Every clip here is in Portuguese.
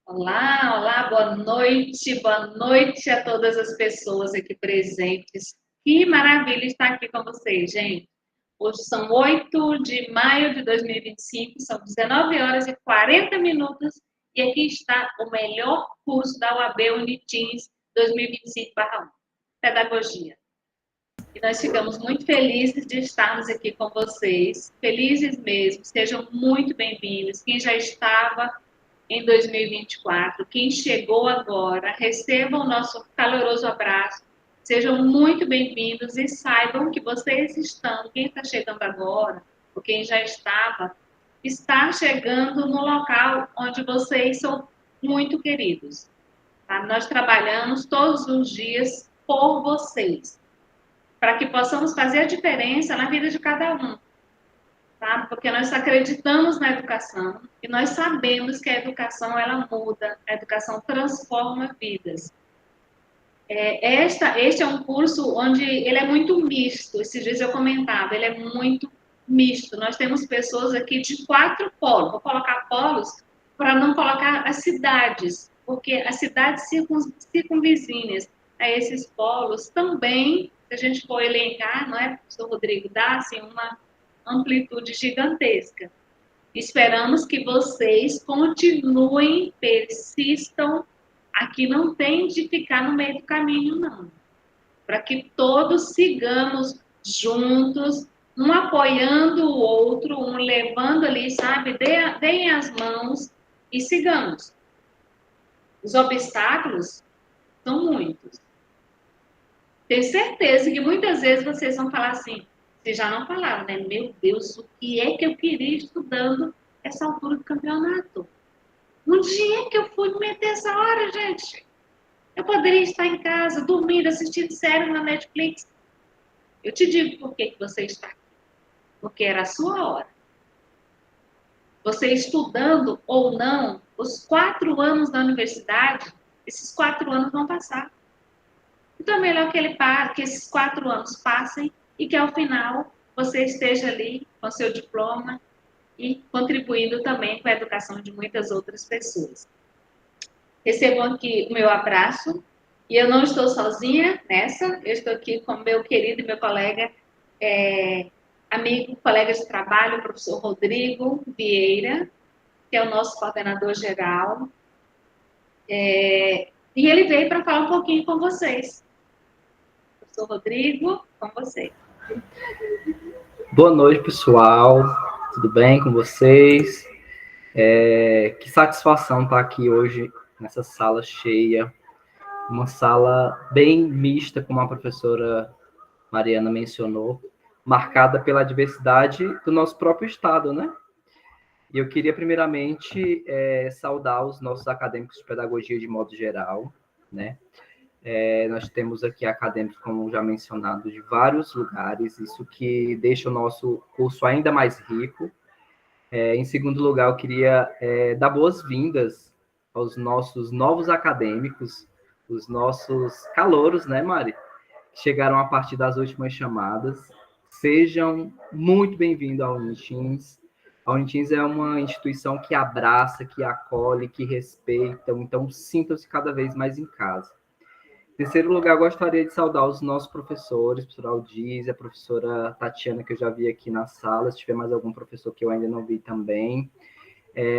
Olá, olá, boa noite a todas as pessoas aqui presentes. Que maravilha estar aqui com vocês, gente. Hoje são 8 de maio de 2025, são 19 horas e 40 minutos e aqui está o melhor curso da UAB Unitins 2025/1, Pedagogia. E nós ficamos muito felizes de estarmos aqui com vocês, felizes mesmo, sejam muito bem-vindos. Quem já estava em 2024. Quem chegou agora, recebam o nosso caloroso abraço, sejam muito bem-vindos e saibam que vocês estão, quem está chegando agora, ou quem já estava, está chegando no local onde vocês são muito queridos. Tá? Nós trabalhamos todos os dias por vocês, para que possamos fazer a diferença na vida de cada um. Tá? Porque nós acreditamos na educação e nós sabemos que a educação ela muda, a educação transforma vidas. Este é um curso onde ele é muito misto. Esses dias eu comentava, ele é muito misto. Nós temos pessoas aqui de 4 polos. Vou colocar polos para não colocar as cidades, porque as cidades circunvizinhas a esses polos também, se a gente for elencar, não é, professor Rodrigo, dá assim uma amplitude gigantesca. Esperamos que vocês continuem, persistam. Aqui não tem de ficar no meio do caminho, não. Para que todos sigamos juntos, um apoiando o outro, um levando ali, sabe? Deem as mãos e sigamos. Os obstáculos são muitos. Tenho certeza que muitas vezes vocês vão falar assim, vocês já não falaram, né? Meu Deus, o que é que eu queria estudando essa altura do campeonato? Onde é que eu fui me meter essa hora, gente? Eu poderia estar em casa, dormindo, assistindo série na Netflix. Eu te digo por que você está aqui. Porque era a sua hora. Você estudando ou não, os 4 anos da universidade, esses 4 anos vão passar. Então é melhor que esses 4 anos passem e que ao final você esteja ali com seu diploma e contribuindo também com a educação de muitas outras pessoas. Recebam aqui o meu abraço e eu não estou sozinha nessa, eu estou aqui com meu querido e meu colega, amigo, colega de trabalho, o professor Rodrigo Vieira, que é o nosso coordenador geral, e ele veio para falar um pouquinho com vocês. Professor Rodrigo, com você. Boa noite, pessoal. Tudo bem com vocês? Que satisfação estar aqui hoje nessa sala cheia. Uma sala bem mista, como a professora Mariana mencionou, marcada pela diversidade do nosso próprio estado, né? E eu queria, primeiramente, saudar os nossos acadêmicos de pedagogia de modo geral, né? Nós temos aqui acadêmicos, como já mencionado, de vários lugares, isso que deixa o nosso curso ainda mais rico. Em segundo lugar, eu queria dar boas-vindas aos nossos novos acadêmicos, os nossos calouros, né, Mari? Que chegaram a partir das últimas chamadas. Sejam muito bem-vindos ao Unitins. A Unitins é uma instituição que abraça, que acolhe, que respeita, então sintam-se cada vez mais em casa. Em terceiro lugar, gostaria de saudar os nossos professores, a professora Aldiz, a professora Tatiana, que eu já vi aqui na sala, se tiver mais algum professor que eu ainda não vi também.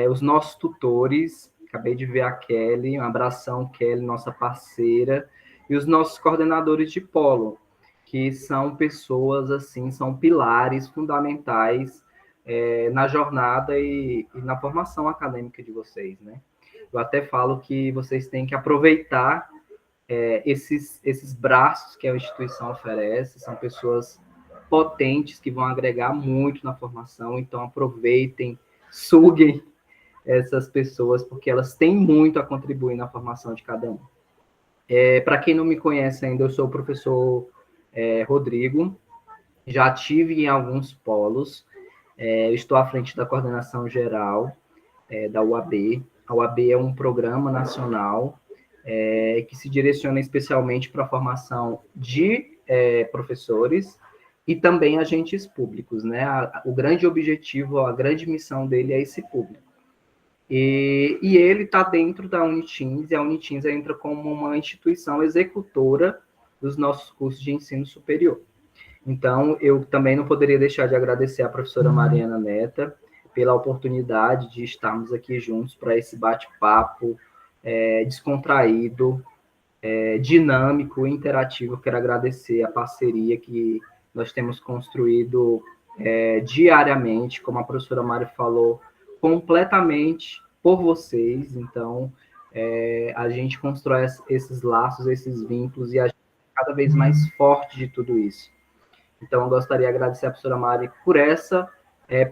Os nossos tutores, acabei de ver a Kelly, um abração, Kelly, nossa parceira, e os nossos coordenadores de polo, que são pessoas, assim, são pilares fundamentais na jornada e na formação acadêmica de vocês, né? Eu até falo que vocês têm que aproveitar esses braços que a instituição oferece, são pessoas potentes que vão agregar muito na formação, então aproveitem, suguem essas pessoas, porque elas têm muito a contribuir na formação de cada um. Para quem não me conhece ainda, eu sou o professor Rodrigo, já tive em alguns polos, estou à frente da coordenação geral da UAB. A UAB é um programa nacional que se direciona especialmente para a formação de professores e também agentes públicos, né? O grande objetivo, a grande missão dele é esse público. E ele está dentro da Unitins, e a Unitins entra como uma instituição executora dos nossos cursos de ensino superior. Então, eu também não poderia deixar de agradecer à professora Mariana Neta pela oportunidade de estarmos aqui juntos para esse bate-papo descontraído, dinâmico, interativo. Eu quero agradecer a parceria que nós temos construído diariamente, como a professora Mari falou, completamente por vocês. Então, a gente constrói esses laços, esses vínculos, e a gente é cada vez mais forte de tudo isso. Então, eu gostaria de agradecer a professora Mari por essa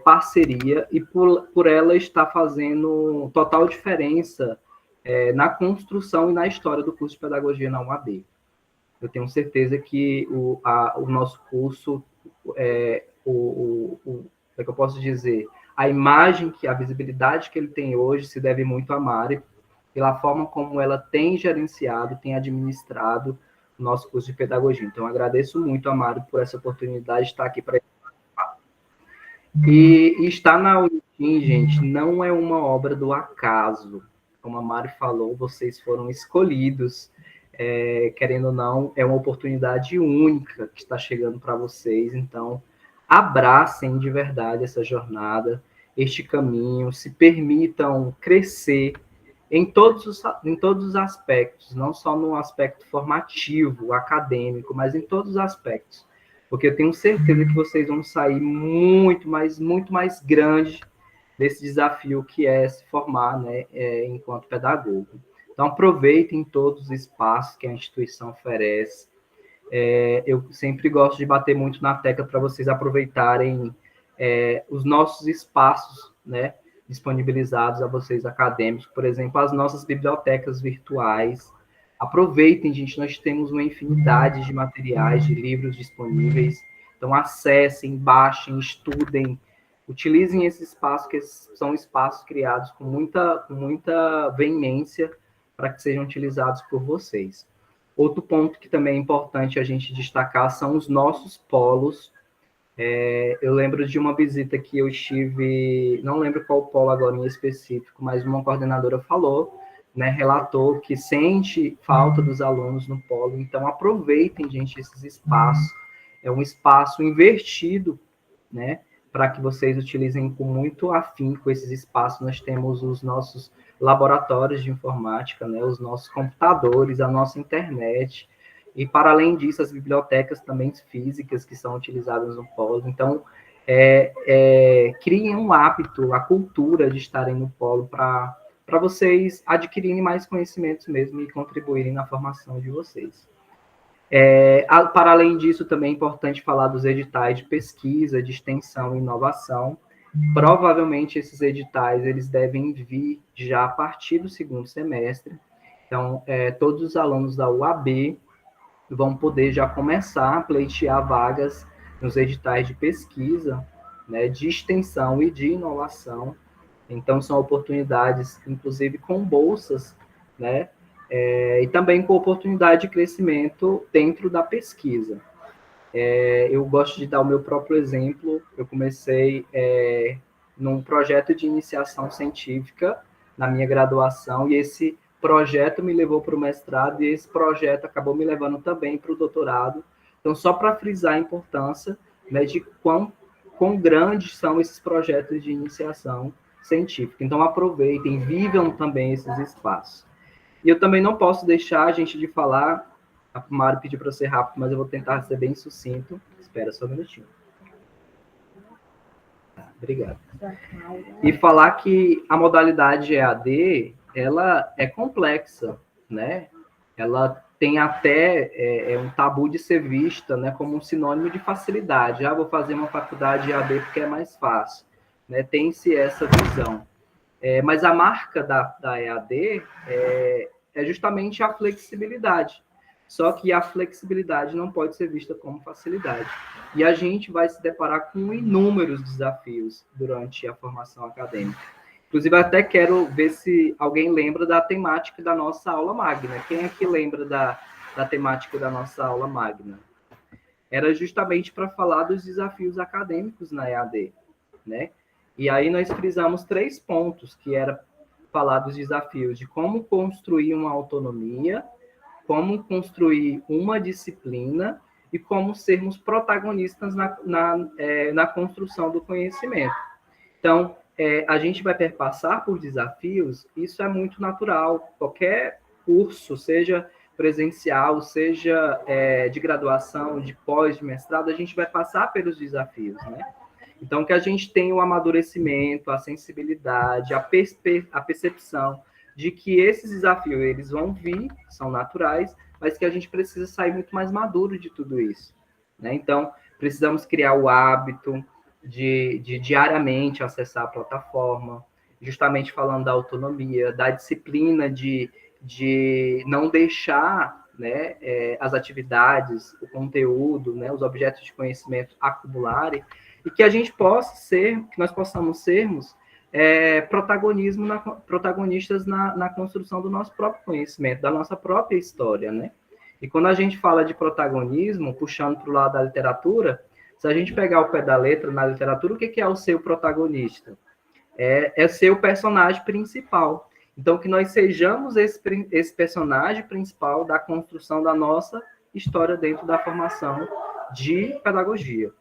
parceria e por ela estar fazendo total diferença na construção e na história do curso de pedagogia na UAB. Eu tenho certeza que o nosso curso, como é que eu posso dizer, a imagem, a visibilidade que ele tem hoje se deve muito a Mari, pela forma como ela tem gerenciado, tem administrado o nosso curso de pedagogia. Então, agradeço muito a Mari por essa oportunidade de estar aqui para e estar na Unitim, gente, não é uma obra do acaso. Como a Mari falou, vocês foram escolhidos. Querendo ou não, é uma oportunidade única que está chegando para vocês. Então, abracem de verdade essa jornada, este caminho, se permitam crescer em todos os aspectos, não só no aspecto formativo, acadêmico, mas em todos os aspectos. Porque eu tenho certeza que vocês vão sair muito mais grande desse desafio que é se formar, né, enquanto pedagogo. Então, aproveitem todos os espaços que a instituição oferece. Eu sempre gosto de bater muito na tecla para vocês aproveitarem os nossos espaços, né, disponibilizados a vocês acadêmicos, por exemplo, as nossas bibliotecas virtuais. Aproveitem, gente, nós temos uma infinidade de materiais, de livros disponíveis. Então, acessem, baixem, estudem, utilizem esse espaço, que são espaços criados com muita veemência para que sejam utilizados por vocês. Outro ponto que também é importante a gente destacar são os nossos polos. Eu lembro de uma visita que eu estive, não lembro qual polo agora em específico, mas uma coordenadora falou, né, relatou que sente falta dos alunos no polo. Então, aproveitem, gente, esses espaços. É um espaço invertido, né, para que vocês utilizem com muito afinco esses espaços. Nós temos os nossos laboratórios de informática, né, os nossos computadores, a nossa internet, e, para além disso, as bibliotecas também físicas que são utilizadas no polo. Então, criem um hábito, a cultura de estarem no polo para vocês adquirirem mais conhecimentos mesmo e contribuírem na formação de vocês. Para além disso, também é importante falar dos editais de pesquisa, de extensão e inovação. Provavelmente, esses editais eles devem vir já a partir do segundo semestre. Então, todos os alunos da UAB vão poder já começar a pleitear vagas nos editais de pesquisa, né, de extensão e de inovação. Então, são oportunidades, inclusive, com bolsas, né, e também com oportunidade de crescimento dentro da pesquisa. Eu gosto de dar o meu próprio exemplo. Eu comecei num projeto de iniciação científica na minha graduação, e esse projeto me levou para o mestrado, e esse projeto acabou me levando também para o doutorado. Então, só para frisar a importância, né, de quão grandes são esses projetos de iniciação científica. Então, aproveitem, vivam também esses espaços. E eu também não posso deixar a gente de falar, a Mari pediu para ser rápido, mas eu vou tentar ser bem sucinto. Espera só um minutinho. Obrigado. E falar que a modalidade EAD, ela é complexa, né? Ela tem até um tabu de ser vista, né, como um sinônimo de facilidade. Vou fazer uma faculdade EAD porque é mais fácil, né? Tem-se essa visão. Mas a marca da EAD é justamente a flexibilidade. Só que a flexibilidade não pode ser vista como facilidade. E a gente vai se deparar com inúmeros desafios durante a formação acadêmica. Inclusive, até quero ver se alguém lembra da temática da nossa aula magna. Quem aqui lembra da temática da nossa aula magna? Era justamente para falar dos desafios acadêmicos na EAD, né? E aí nós frisamos 3 pontos, que era falar dos desafios de como construir uma autonomia, como construir uma disciplina e como sermos protagonistas na construção do conhecimento. Então, a gente vai perpassar por desafios, isso é muito natural. Qualquer curso, seja presencial, seja de graduação, de pós, de mestrado, a gente vai passar pelos desafios, né? Então, que a gente tenha o amadurecimento, a sensibilidade, a percepção de que esses desafios, eles vão vir, são naturais, mas que a gente precisa sair muito mais maduro de tudo isso, né? Então, precisamos criar o hábito de diariamente acessar a plataforma, justamente falando da autonomia, da disciplina de não deixar, né, as atividades, o conteúdo, né, os objetos de conhecimento acumularem, e que a gente possa ser, que nós possamos sermos protagonistas na construção do nosso próprio conhecimento, da nossa própria história, né? E quando a gente fala de protagonismo, puxando para o lado da literatura, se a gente pegar o pé da letra na literatura, o que é o ser o protagonista? É ser o personagem principal. Então, que nós sejamos esse personagem principal da construção da nossa história dentro da formação de pedagogia.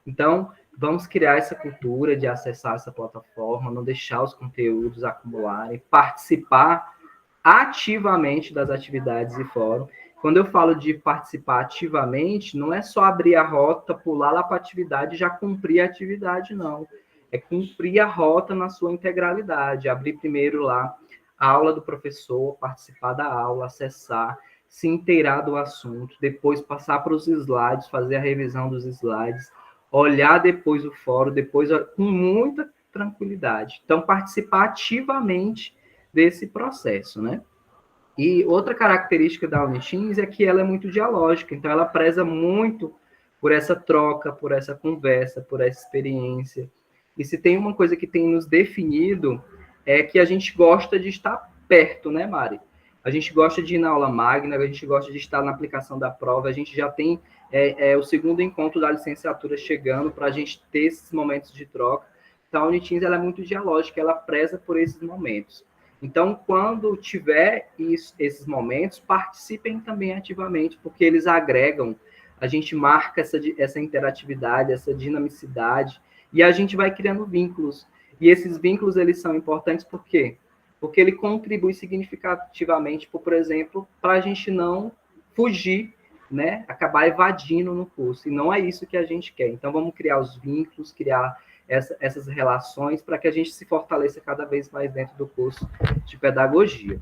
Então, vamos criar essa cultura de acessar essa plataforma, não deixar os conteúdos acumularem, participar ativamente das atividades e fórum. Quando eu falo de participar ativamente, não é só abrir a rota, pular lá para a atividade e já cumprir a atividade, não. É cumprir a rota na sua integralidade, abrir primeiro lá a aula do professor, participar da aula, acessar, se inteirar do assunto, depois passar para os slides, fazer a revisão dos slides, olhar depois o fórum, depois com muita tranquilidade. Então, participar ativamente desse processo, né? E outra característica da Uniteams é que ela é muito dialógica, então ela preza muito por essa troca, por essa conversa, por essa experiência. E se tem uma coisa que tem nos definido, é que a gente gosta de estar perto, né, Mari? A gente gosta de ir na aula magna, a gente gosta de estar na aplicação da prova, a gente já tem o segundo encontro da licenciatura chegando para a gente ter esses momentos de troca. Então, a Uniteams ela é muito dialógica, ela preza por esses momentos. Então, quando tiver esses momentos, participem também ativamente, porque eles agregam, a gente marca essa interatividade, essa dinamicidade, e a gente vai criando vínculos. E esses vínculos, eles são importantes por quê? Porque ele contribui significativamente, por exemplo, para a gente não fugir, né? Acabar evadindo no curso. E não é isso que a gente quer. Então, vamos criar os vínculos, criar essas relações para que a gente se fortaleça cada vez mais dentro do curso de pedagogia.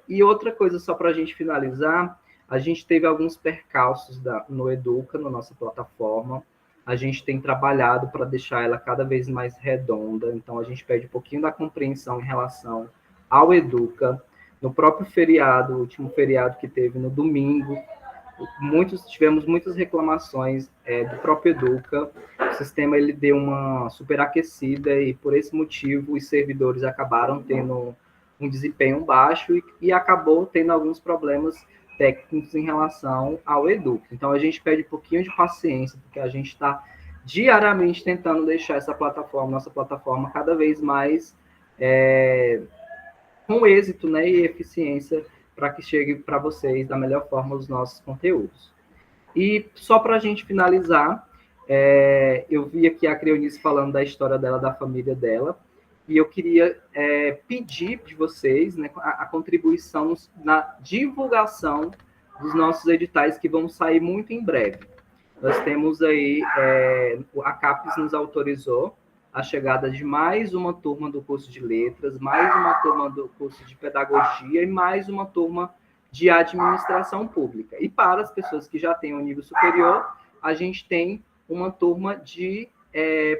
E outra coisa, só para a gente finalizar, a gente teve alguns percalços no Educa, na nossa plataforma. A gente tem trabalhado para deixar ela cada vez mais redonda, então a gente pede um pouquinho da compreensão em relação ao Educa. No próprio feriado, o último feriado que teve no domingo, tivemos muitas reclamações do próprio Educa. O sistema ele deu uma superaquecida e, por esse motivo, os servidores acabaram tendo um desempenho baixo e acabou tendo alguns problemas técnicos em relação ao Educa. Então, a gente pede um pouquinho de paciência, porque a gente está diariamente tentando deixar essa plataforma, nossa plataforma, cada vez mais com êxito, né, e eficiência, para que chegue para vocês da melhor forma os nossos conteúdos. E só para a gente finalizar, eu vi aqui a Creonice falando da história dela, da família dela, e eu queria pedir de vocês, né, a contribuição na divulgação dos nossos editais, que vão sair muito em breve. Nós temos aí, a CAPES nos autorizou a chegada de mais uma turma do curso de letras, mais uma turma do curso de pedagogia e mais uma turma de administração pública. E para as pessoas que já têm o nível superior, a gente tem uma turma de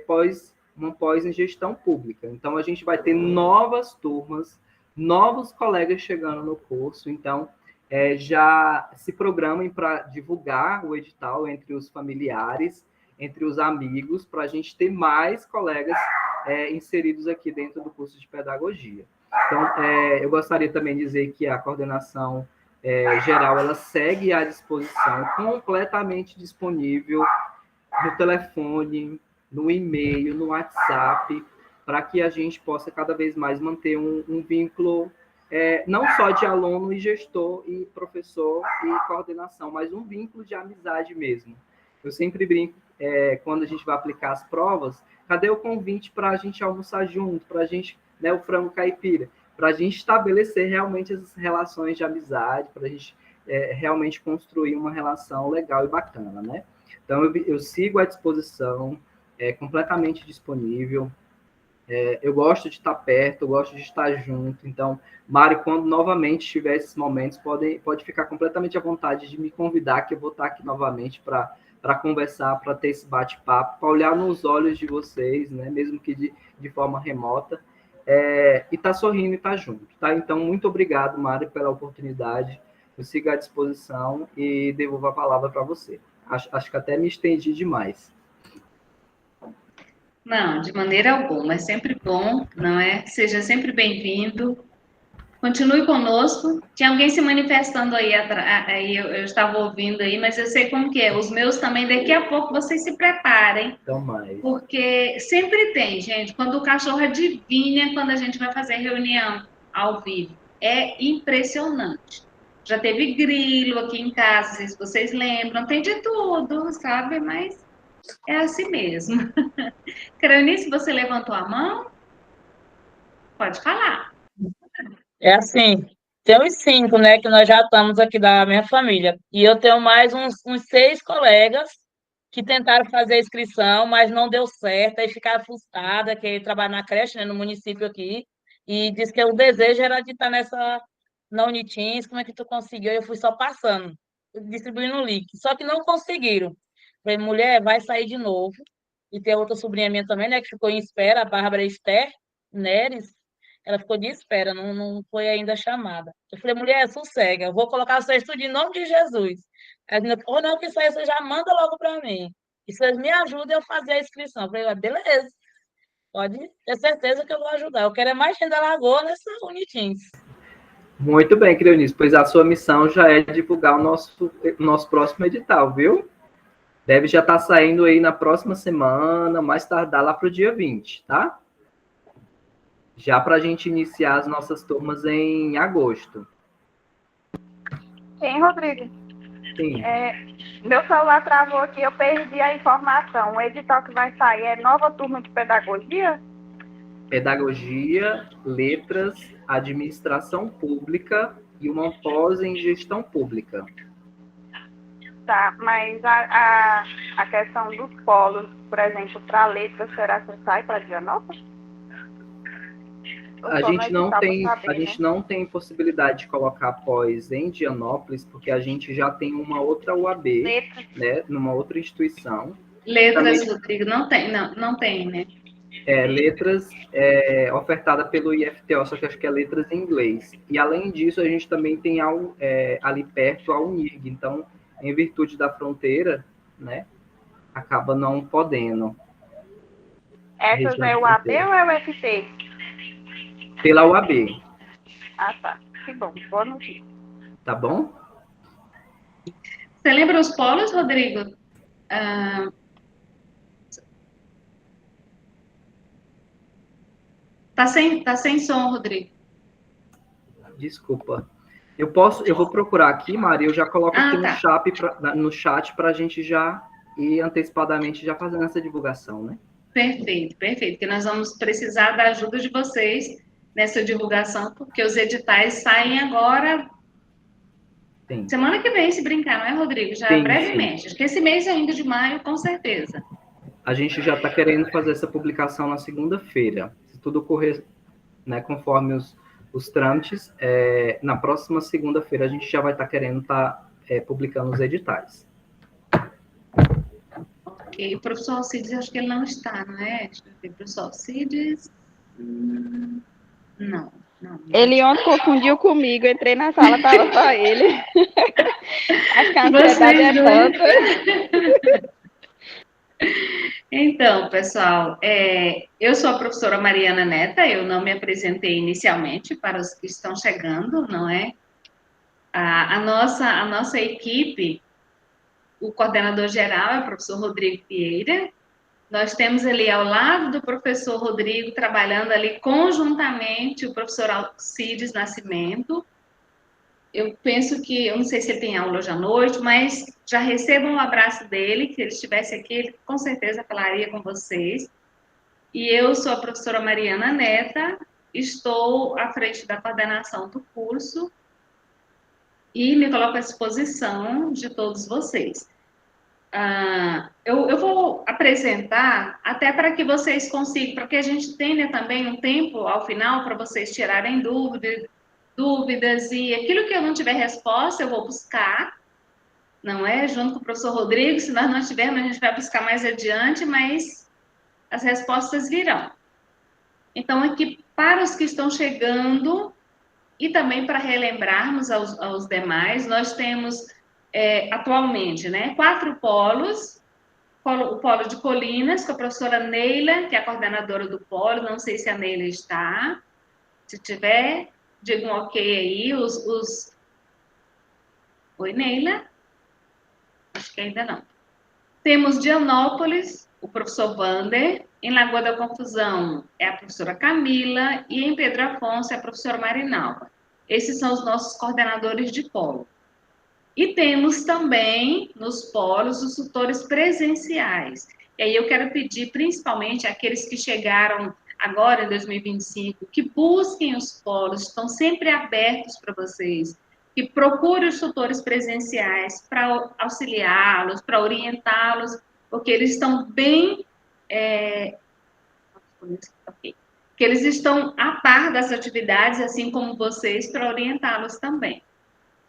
pós em gestão pública. Então, a gente vai ter novas turmas, novos colegas chegando no curso. Então, já se programem para divulgar o edital entre os familiares, entre os amigos, para a gente ter mais colegas inseridos aqui dentro do curso de pedagogia. Então, eu gostaria também de dizer que a coordenação geral, ela segue à disposição, completamente disponível no telefone, no e-mail, no WhatsApp, para que a gente possa cada vez mais manter um vínculo não só de aluno e gestor e professor e coordenação, mas um vínculo de amizade mesmo. Eu sempre brinco, quando a gente vai aplicar as provas, cadê o convite para a gente almoçar junto, para a gente, né, o frango caipira, para a gente estabelecer realmente essas relações de amizade, para a gente realmente construir uma relação legal e bacana, né? Então, eu sigo à disposição, completamente disponível. Eu gosto de estar perto, eu gosto de estar junto. Então, Mário, quando novamente tiver esses momentos, pode ficar completamente à vontade de me convidar, que eu vou estar aqui novamente para conversar, para ter esse bate-papo, para olhar nos olhos de vocês, né? Mesmo que de forma remota, e estar sorrindo e estar junto. Tá? Então, muito obrigado, Mário, pela oportunidade. Eu sigo à disposição e devolvo a palavra para você. Acho que até me estendi demais. Não, de maneira alguma. É sempre bom, não é? Seja sempre bem-vindo. Continue conosco. Tinha alguém se manifestando aí eu estava ouvindo aí, mas eu sei como que é. Os meus também, daqui a pouco vocês se preparem. Então, mais. Porque sempre tem, gente, quando o cachorro adivinha quando a gente vai fazer reunião ao vivo. É impressionante. Já teve grilo aqui em casa, não sei se vocês lembram, tem de tudo, sabe? Mas é assim mesmo. Cranice, você levantou a mão? Pode falar. É assim, tem uns 5, né, que nós já estamos aqui da minha família. E eu tenho mais uns 6 colegas que tentaram fazer a inscrição, mas não deu certo, aí ficaram frustradas, que trabalham na creche, né, no município aqui, e disse que o desejo era de estar na Unitins, como é que tu conseguiu? Eu fui só passando, distribuindo o link. Só que não conseguiram. Falei, mulher, vai sair de novo. E tem outra sobrinha minha também, né, que ficou em espera, a Bárbara Esther Neres, ela ficou de espera, não foi ainda chamada. Eu falei, mulher, sossega, eu vou colocar o seu estudo em nome de Jesus. Ela disse, ou não, que isso aí você já manda logo para mim. E vocês me ajudem a fazer a inscrição. Eu falei, beleza, pode ter certeza que eu vou ajudar. Eu quero mais gente da Lagoa nessa Unitins. Muito bem, Cleonice, pois a sua missão já é divulgar o nosso próximo edital, viu? Deve já estar saindo aí na próxima semana, mais tardar lá para o dia 20, tá? Já para a gente iniciar as nossas turmas em agosto. Sim, Rodrigo. Sim. Meu celular travou aqui, eu perdi a informação. O edital que vai sair é nova turma de pedagogia? Pedagogia, letras, administração pública e uma pós em gestão pública. Tá, mas a questão dos polos, por exemplo, para letras, será que sai para Dianópolis? A gente não tem possibilidade de colocar pós em Dianópolis, porque a gente já tem uma outra UAB, né, numa outra instituição. Letras, também, Rodrigo, não tem, né? Letras ofertada pelo IFTO, só que acho que é letras em inglês. E, além disso, a gente também tem ali perto a UNIRG. Então, em virtude da fronteira, né, acaba não podendo. Essas é o UAB ou é o UFT? Pela UAB. Ah, tá. Que bom. Boa notícia. Tá bom? Você lembra os polos, Rodrigo? Tá sem som, Rodrigo. Desculpa. Eu vou procurar aqui, Maria, eu já coloco aqui no chat para a gente já ir antecipadamente já fazendo essa divulgação, né? Perfeito, porque nós vamos precisar da ajuda de vocês nessa divulgação, porque os editais saem agora, sim, semana que vem, se brincar, não é, Rodrigo? Já sim, brevemente. Sim. Acho que esse mês ainda de maio, com certeza. A gente já está querendo fazer essa publicação na segunda-feira. Se tudo ocorrer, né, conforme os trâmites, na próxima segunda-feira a gente já vai estar querendo estar publicando os editais. Ok, o professor Alcides, acho que ele não está, não é? Deixa eu ver, professor Alcides. Não. Ele ontem confundiu comigo, entrei na sala, estava só ele. Acho que a ansiedade é tanta. Então, pessoal, eu sou a professora Mariana Neta, eu não me apresentei inicialmente para os que estão chegando, não é? A nossa equipe, o coordenador geral é o professor Rodrigo Vieira, Nós temos ali ao lado do professor Rodrigo, trabalhando ali conjuntamente, o professor Alcides Nascimento. Eu penso que, eu não sei se ele tem aula hoje à noite, mas já recebam um abraço dele, que se ele estivesse aqui, ele com certeza falaria com vocês. E eu sou a professora Mariana Neta, estou à frente da coordenação do curso e me coloco à disposição de todos vocês. Eu vou apresentar até para que vocês consigam, para que a gente tenha também um tempo ao final para vocês tirarem dúvidas e aquilo que eu não tiver resposta eu vou buscar, não é? Junto com o professor Rodrigo, se nós não tivermos, a gente vai buscar mais adiante, mas as respostas virão. Então, aqui para os que estão chegando e também para relembrarmos aos demais, nós temos atualmente, né, 4 polos. O polo de Colinas, com a professora Neila, que é a coordenadora do polo, não sei se a Neila está. Se tiver, diga um ok aí. Oi, Neila? Acho que ainda não. Temos Dianópolis, o professor Vander. Em Lagoa da Confusão é a professora Camila. E em Pedro Afonso é a professora Marinalva. Esses são os nossos coordenadores de polo. E temos também nos polos os tutores presenciais. E aí eu quero pedir principalmente àqueles que chegaram agora em 2025, que busquem os polos, estão sempre abertos para vocês, que procurem os tutores presenciais para auxiliá-los, para orientá-los, porque eles estão bem... que eles estão a par das atividades, assim como vocês, para orientá-los também.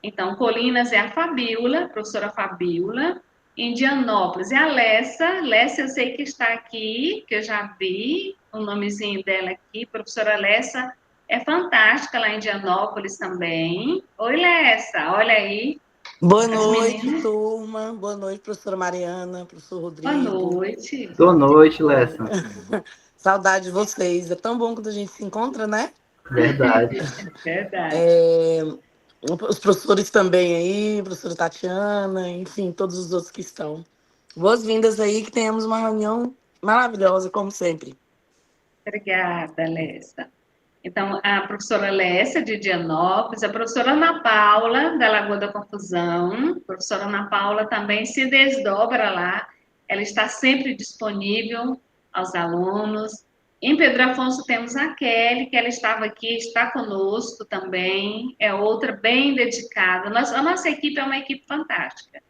Então, Colinas é a Fabíola, a professora Fabíola. Indianópolis é a Lessa. Lessa eu sei que está aqui, que eu já vi o nomezinho dela aqui. Professora Lessa é fantástica lá em Indianópolis também. Oi, Lessa, olha aí. Boa noite, turma. Boa noite, professora Mariana, professor Rodrigo. Boa noite. Boa noite, Lessa. Saudade de vocês. É tão bom quando a gente se encontra, né? Verdade. Verdade. Os professores também aí, professora Tatiana, enfim, todos os outros que estão. Boas-vindas aí, que tenhamos uma reunião maravilhosa, como sempre. Obrigada, Lessa. Então, a professora Lécia, de Dianópolis, a professora Ana Paula, da Lagoa da Confusão. A professora Ana Paula também se desdobra lá, ela está sempre disponível aos alunos. Em Pedro Afonso temos a Kelly, que ela estava aqui, está conosco também, é outra bem dedicada. A nossa equipe é uma equipe fantástica.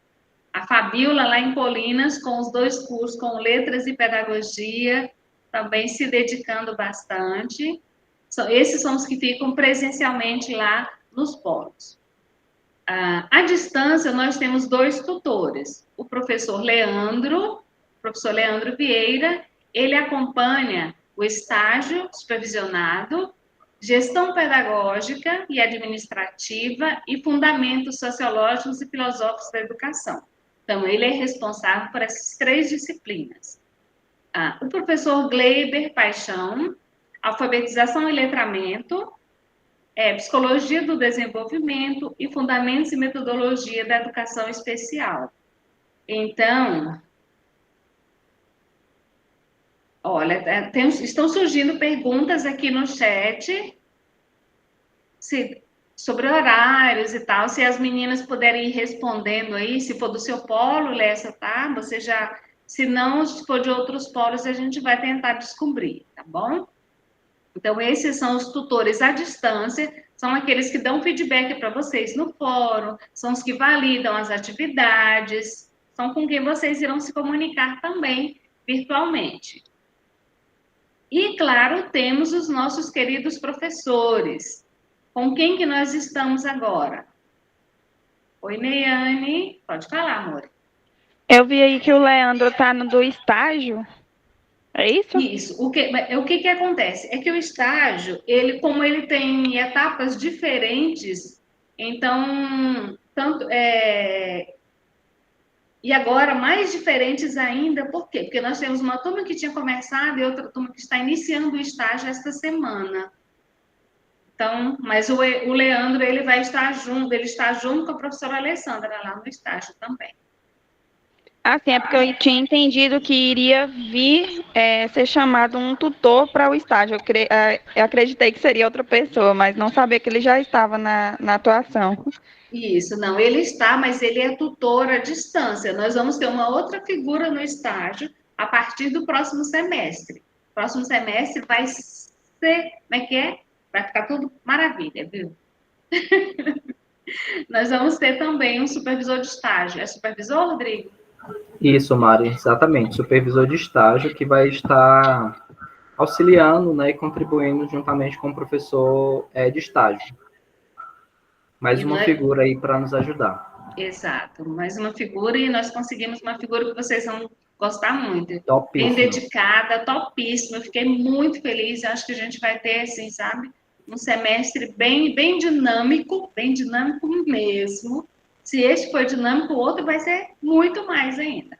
A Fabíola, lá em Colinas, com os 2 cursos, com Letras e Pedagogia, também se dedicando bastante. Esses são os que ficam presencialmente lá nos polos. À distância, nós temos 2 tutores. O professor Leandro Vieira, ele acompanha o estágio supervisionado, gestão pedagógica e administrativa e fundamentos sociológicos e filosóficos da educação. Então, ele é responsável por essas 3 disciplinas. O professor Gleiber Paixão, alfabetização e letramento, psicologia do desenvolvimento e fundamentos e metodologia da educação especial. Então, olha, estão surgindo perguntas aqui no chat sobre horários e tal, se as meninas puderem ir respondendo aí, se for do seu polo, Lessa, tá? Você já, se não, se for de outros polos, a gente vai tentar descobrir, tá bom? Então, esses são os tutores à distância, são aqueles que dão feedback para vocês no fórum, são os que validam as atividades, são com quem vocês irão se comunicar também virtualmente. E, claro, temos os nossos queridos professores. Com quem que nós estamos agora? Oi, Neiane, pode falar, amor. Eu vi aí que o Leandro está no do estágio. É isso? Isso. O que acontece? É que o estágio, como ele tem etapas diferentes, então, e agora mais diferentes ainda, por quê? Porque nós temos uma turma que tinha começado e outra turma que está iniciando o estágio esta semana. Então, mas o Leandro, ele está junto com a professora Alessandra lá no estágio também. Assim, é porque eu tinha entendido que iria vir ser chamado um tutor para o estágio. Eu acreditei que seria outra pessoa, mas não sabia que ele já estava na atuação. Isso, não, ele está, mas ele é tutor à distância. Nós vamos ter uma outra figura no estágio a partir do próximo semestre. Próximo semestre vai ser, como é que é? Vai ficar tudo maravilha, viu? Nós vamos ter também um supervisor de estágio. É supervisor, Rodrigo? Isso, Mari, exatamente. Supervisor de estágio que vai estar auxiliando, né, e contribuindo juntamente com o professor de estágio. Mais E uma nós- figura aí para nos ajudar. Exato, mais uma figura e nós conseguimos uma figura que vocês vão gostar muito. Bem Topíssimo. dedicada, topíssima. Eu fiquei muito feliz. Acho que a gente vai ter, assim, sabe, um semestre bem dinâmico mesmo. Se este for dinâmico, o outro vai ser muito mais ainda.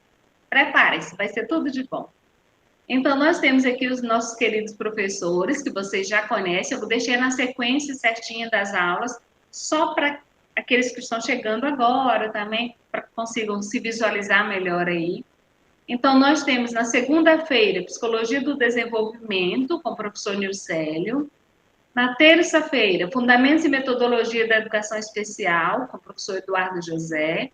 Preparem-se, vai ser tudo de bom. Então, nós temos aqui os nossos queridos professores, que vocês já conhecem. Eu deixei na sequência certinha das aulas, só para aqueles que estão chegando agora também, para que consigam se visualizar melhor aí. Então, nós temos na segunda-feira, Psicologia do Desenvolvimento, com o professor Nilcélio. Na terça-feira, Fundamentos e Metodologia da Educação Especial, com o professor Eduardo José.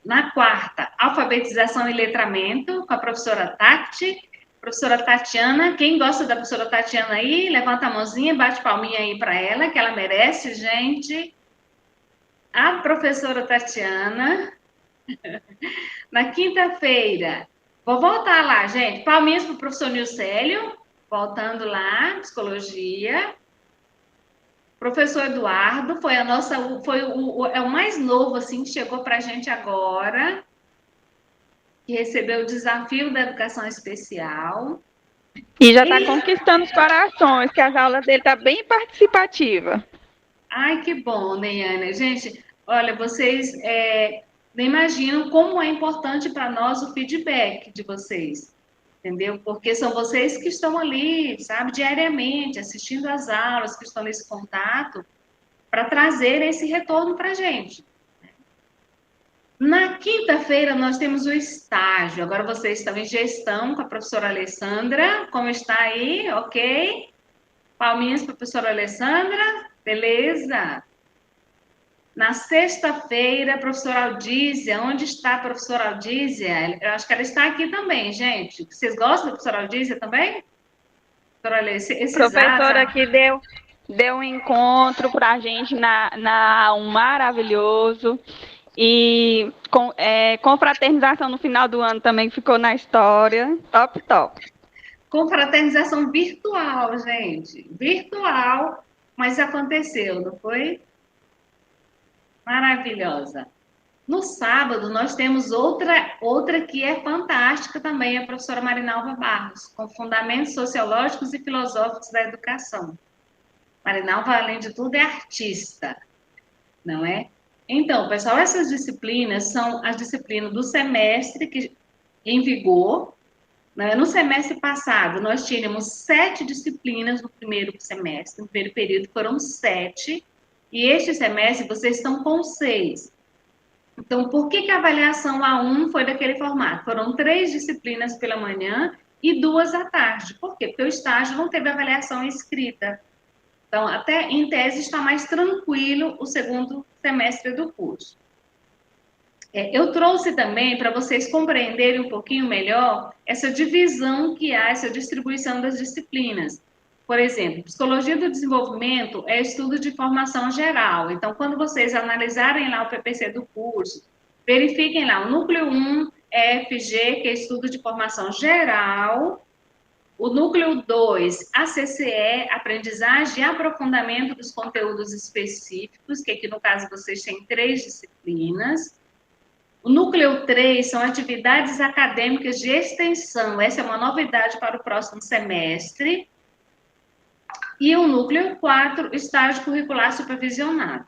Na quarta, Alfabetização e Letramento, com a professora Tati. Professora Tatiana, quem gosta da professora Tatiana aí, levanta a mãozinha, bate palminha aí para ela, que ela merece, gente. A professora Tatiana. Na quinta-feira, vou voltar lá, gente. Palminhas para o professor Nilcélio, voltando lá, psicologia. Professor Eduardo foi a nossa, é o mais novo assim que chegou para a gente agora, que recebeu o desafio da educação especial. E já está conquistando os corações, que as aulas dele estão bem participativas. Ai, que bom, Neiana. Gente, olha, vocês nem imaginam como é importante para nós o feedback de vocês, entendeu? Porque são vocês que estão ali, sabe, diariamente, assistindo às aulas, que estão nesse contato, para trazer esse retorno para a gente. Na quinta-feira, nós temos o estágio. Agora vocês estão em gestão com a professora Alessandra. Como está aí? Ok? Palminhas para a professora Alessandra. Beleza? Na sexta-feira, a professora Aldísia. Onde está a professora Aldísia? Eu acho que ela está aqui também, gente. Vocês gostam da professora Aldísia também? Professora que deu um encontro para a gente na um maravilhoso. E com fraternização no final do ano também ficou na história. Top, top. Confraternização virtual, gente. Virtual, mas aconteceu, não foi? Maravilhosa. No sábado, nós temos outra que é fantástica também, a professora Marinalva Barros, com Fundamentos Sociológicos e Filosóficos da Educação. Marinalva, além de tudo, é artista, não é? Então, pessoal, essas disciplinas são as disciplinas do semestre que, em vigor. Né? No semestre passado, nós tínhamos 7 disciplinas no primeiro semestre, no primeiro período foram 7, e este semestre vocês estão com 6. Então, por que a avaliação A1 foi daquele formato? Foram 3 disciplinas pela manhã e 2 à tarde. Por quê? Porque o estágio não teve avaliação escrita. Então, até em tese está mais tranquilo o segundo semestre do curso. Eu trouxe também para vocês compreenderem um pouquinho melhor essa divisão que há, essa distribuição das disciplinas. Por exemplo, Psicologia do Desenvolvimento é estudo de formação geral. Então, quando vocês analisarem lá o PPC do curso, verifiquem lá o núcleo 1, EFG, que é estudo de formação geral. O núcleo 2, ACCE, aprendizagem e aprofundamento dos conteúdos específicos, que aqui no caso vocês têm 3 disciplinas. O núcleo 3 são atividades acadêmicas de extensão, essa é uma novidade para o próximo semestre. E o núcleo 4, estágio curricular supervisionado.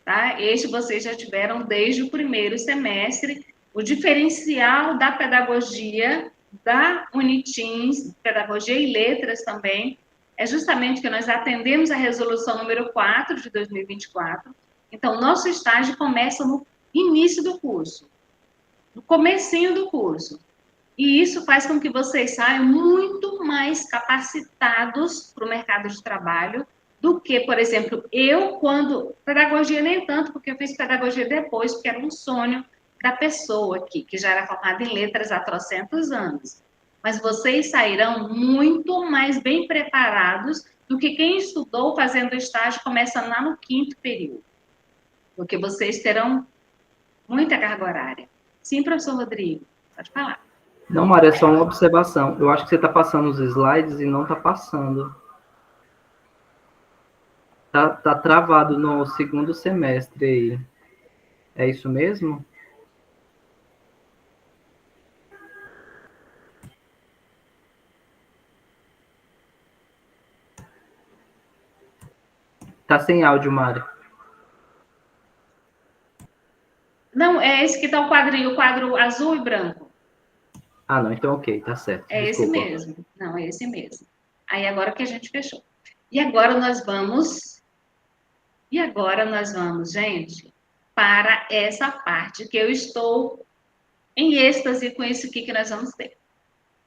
Tá? Este vocês já tiveram desde o primeiro semestre. O diferencial da pedagogia da Unitins, pedagogia e letras também, é justamente que nós atendemos a resolução número 4 de 2024. Então, nosso estágio começa no início do curso. no comecinho do curso. E isso faz com que vocês saiam muito mais capacitados para o mercado de trabalho do que, por exemplo, eu, quando... Pedagogia nem tanto, porque eu fiz pedagogia depois, porque era um sonho da pessoa aqui, que já era formada em letras há trocentos anos. Mas vocês sairão muito mais bem preparados do que quem estudou fazendo estágio começando lá no 5º período. Porque vocês terão muita carga horária. Sim, professor Rodrigo, pode falar. Não, Maria, é só uma observação. Eu acho que você está passando os slides e não está passando. Tá travado no 2º semestre aí. É isso mesmo? Tá sem áudio, Mário. Não, é esse que está o quadrinho, o quadro azul e branco. Ah, não, então ok, tá certo. É Desculpa. esse mesmo. Não, é esse mesmo. Aí agora que a gente fechou. E agora nós vamos, gente, para essa parte que eu estou em êxtase com isso aqui que nós vamos ter.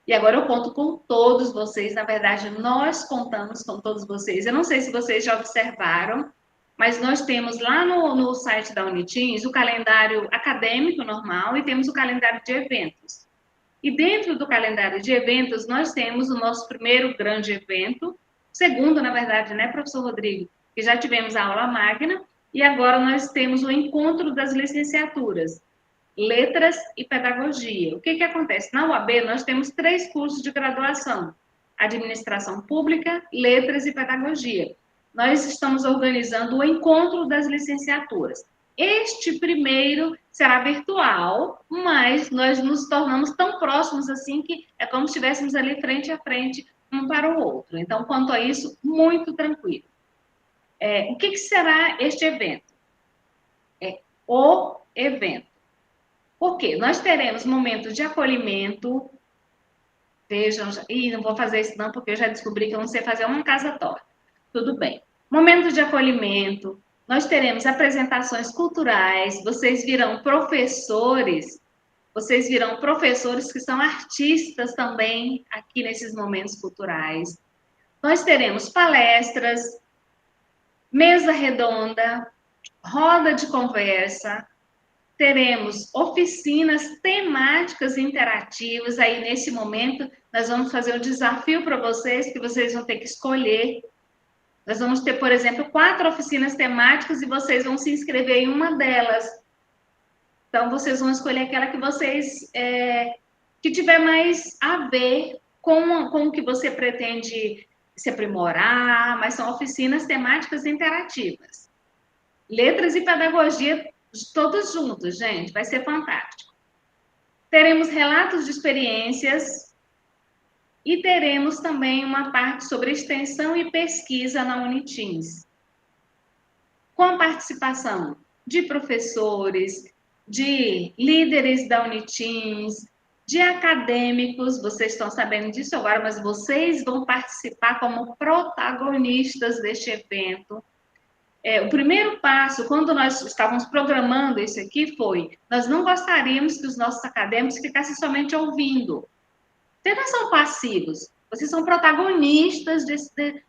E agora eu conto com todos vocês, na verdade, nós contamos com todos vocês. Eu não sei se vocês já observaram, mas nós temos lá no site da Unitins o calendário acadêmico normal e temos o calendário de eventos. E dentro do calendário de eventos, nós temos o nosso primeiro grande evento, segundo, na verdade, né, professor Rodrigo, que já tivemos a aula magna, e agora nós temos o encontro das licenciaturas. Letras e Pedagogia. O que acontece? Na UAB, nós temos 3 cursos de graduação: Administração Pública, Letras e Pedagogia. Nós estamos organizando o encontro das licenciaturas. Este primeiro será virtual, mas nós nos tornamos tão próximos assim que é como se estivéssemos ali frente a frente, um para o outro. Então, quanto a isso, muito tranquilo. O que será este evento? O evento. Por quê? Nós teremos momentos de acolhimento. Vejam, não vou fazer isso não, porque eu já descobri que eu não sei fazer uma casa torta. Tudo bem. Momentos de acolhimento. Nós teremos apresentações culturais. Vocês virão professores que são artistas também aqui nesses momentos culturais. Nós teremos palestras, mesa redonda, roda de conversa. Teremos oficinas temáticas interativas. Aí, nesse momento, nós vamos fazer um desafio para vocês, que vocês vão ter que escolher. Nós vamos ter, por exemplo, 4 oficinas temáticas e vocês vão se inscrever em uma delas. Então, vocês vão escolher aquela que vocês... que tiver mais a ver com o que você pretende se aprimorar, mas são oficinas temáticas interativas. Letras e Pedagogia, todos juntos, gente, vai ser fantástico. Teremos relatos de experiências e teremos também uma parte sobre extensão e pesquisa na Unitins, com a participação de professores, de líderes da Unitins, de acadêmicos. Vocês estão sabendo disso agora, mas vocês vão participar como protagonistas deste evento. O primeiro passo, quando nós estávamos programando isso aqui, foi: nós não gostaríamos que os nossos acadêmicos ficassem somente ouvindo. Vocês não são passivos, vocês são protagonistas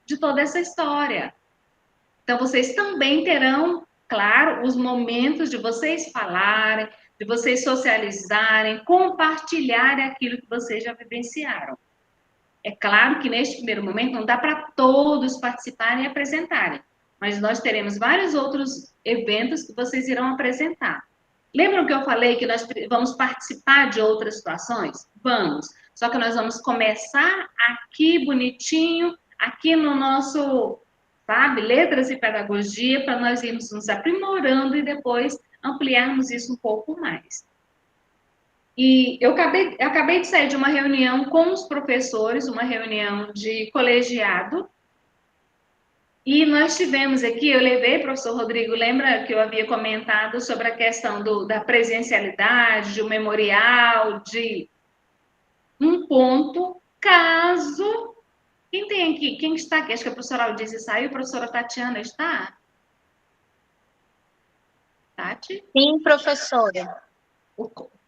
de toda essa história. Então, vocês também terão, claro, os momentos de vocês falarem, de vocês socializarem, compartilharem aquilo que vocês já vivenciaram. É claro que neste primeiro momento não dá para todos participarem e apresentarem, mas nós teremos vários outros eventos que vocês irão apresentar. Lembram que eu falei que nós vamos participar de outras situações? Vamos. Só que nós vamos começar aqui bonitinho, aqui no nosso, sabe, Letras e Pedagogia, para nós irmos nos aprimorando e depois ampliarmos isso um pouco mais. E eu acabei de sair de uma reunião com os professores, uma reunião de colegiado, e nós tivemos aqui, eu levei, professor Rodrigo, lembra que eu havia comentado sobre a questão da presencialidade, de um memorial, de um ponto, caso... Quem tem aqui? Quem está aqui? Acho que a professora Aldice saiu, a professora Tatiana está? Tati? Sim, professora.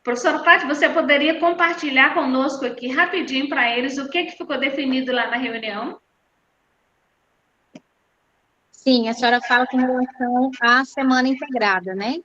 Professora Tati, você poderia compartilhar conosco aqui rapidinho para eles o que ficou definido lá na reunião? Sim, a senhora fala com relação à semana integrada, né?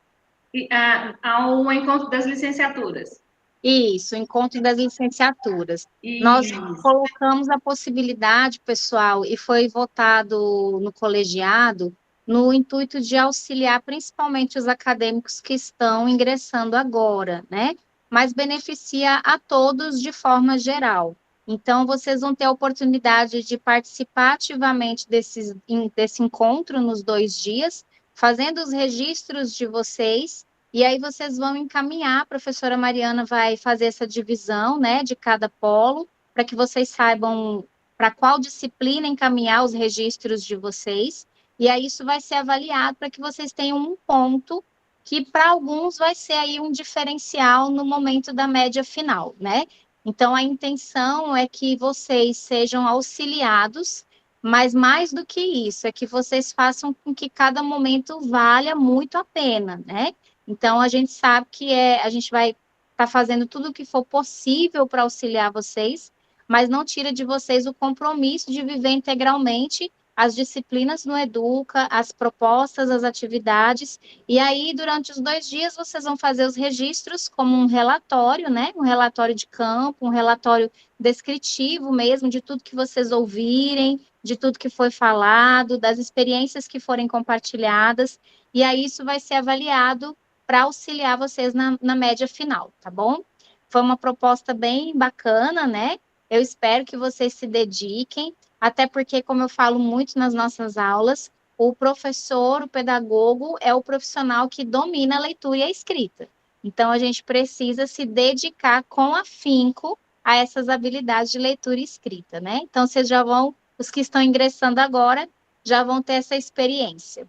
Ao encontro das licenciaturas. Isso, o encontro das licenciaturas. Nós Isso. colocamos a possibilidade, pessoal, e foi votado no colegiado, no intuito de auxiliar principalmente os acadêmicos que estão ingressando agora, né? Mas beneficia a todos de forma geral. Então, vocês vão ter a oportunidade de participar ativamente desse encontro nos 2 dias, fazendo os registros de vocês. E aí vocês vão encaminhar, a professora Mariana vai fazer essa divisão, né, de cada polo, para que vocês saibam para qual disciplina encaminhar os registros de vocês. E aí isso vai ser avaliado para que vocês tenham um ponto que para alguns vai ser aí um diferencial no momento da média final, né? Então a intenção é que vocês sejam auxiliados, mas mais do que isso, é que vocês façam com que cada momento valha muito a pena, né? Então, a gente sabe que a gente vai estar fazendo tudo o que for possível para auxiliar vocês, mas não tira de vocês o compromisso de viver integralmente as disciplinas no Educa, as propostas, as atividades, e aí, durante os 2 dias, vocês vão fazer os registros como um relatório, né? Um relatório de campo, um relatório descritivo mesmo de tudo que vocês ouvirem, de tudo que foi falado, das experiências que forem compartilhadas, e aí isso vai ser avaliado para auxiliar vocês na média final, tá bom? Foi uma proposta bem bacana, né? Eu espero que vocês se dediquem, até porque, como eu falo muito nas nossas aulas, o professor, o pedagogo, é o profissional que domina a leitura e a escrita. Então, a gente precisa se dedicar com afinco a essas habilidades de leitura e escrita, né? Então, vocês já vão, os que estão ingressando agora, já vão ter essa experiência.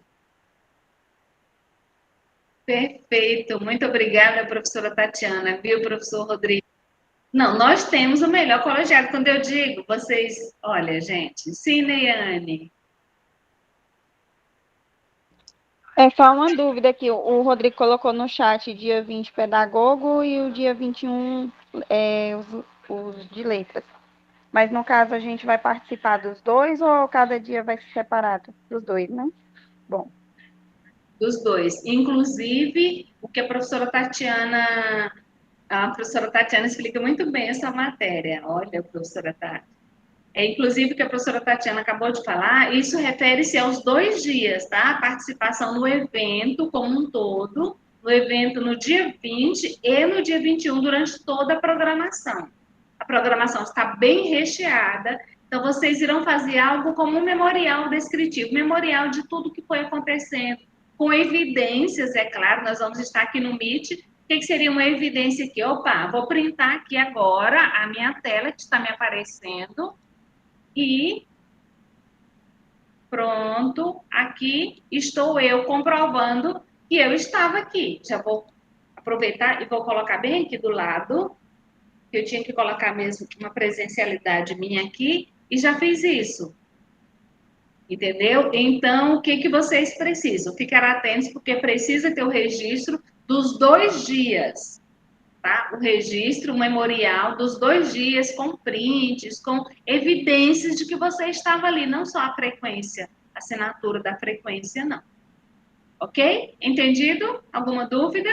Perfeito, muito obrigada, professora Tatiana, viu, professor Rodrigo? Não, nós temos o melhor colegiado. Quando eu digo, vocês, olha, gente, Cineiane. É só uma dúvida que o Rodrigo colocou no chat, dia 20 pedagogo e o dia 21 os de letras. Mas no caso a gente vai participar dos 2 ou cada dia vai ser separado? Dos 2, né? Bom. Dos 2. Inclusive, o que a professora Tatiana explica muito bem essa matéria. Olha, professora Tati. Inclusive, o que a professora Tatiana acabou de falar, isso refere-se aos 2 dias, tá? A participação no evento como um todo, no evento no dia 20 e no dia 21, durante toda a programação. A programação está bem recheada, então vocês irão fazer algo como um memorial descritivo, memorial de tudo que foi acontecendo, com evidências, é claro, nós vamos estar aqui no Meet. O que seria uma evidência aqui? Opa, vou printar aqui agora a minha tela que está me aparecendo e pronto, aqui estou eu comprovando que eu estava aqui. Já vou aproveitar e vou colocar bem aqui do lado, que eu tinha que colocar mesmo uma presencialidade minha aqui, e já fiz isso. Entendeu? Então, o que vocês precisam? Ficar atentos, porque precisa ter o registro dos 2 dias, tá? O registro, o memorial dos 2 dias, com prints, com evidências de que você estava ali, não só a frequência, a assinatura da frequência, não. Ok? Entendido? Alguma dúvida?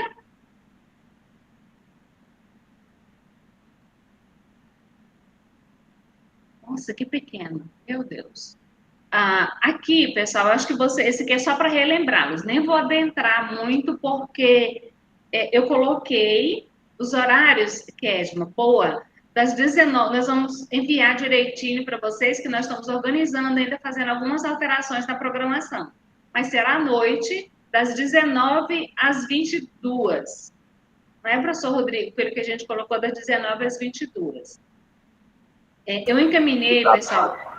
Nossa, que pequeno. Meu Deus. Aqui, pessoal, acho que esse aqui é só para relembrá-los. Nem vou adentrar muito, porque eu coloquei os horários, Kesma, boa, das 19, nós vamos enviar direitinho para vocês, que nós estamos organizando ainda, fazendo algumas alterações na programação. Mas será à noite, das 19 às 22. Não é, professor Rodrigo? Pelo que a gente colocou, das 19 às 22. Eu encaminhei, pessoal,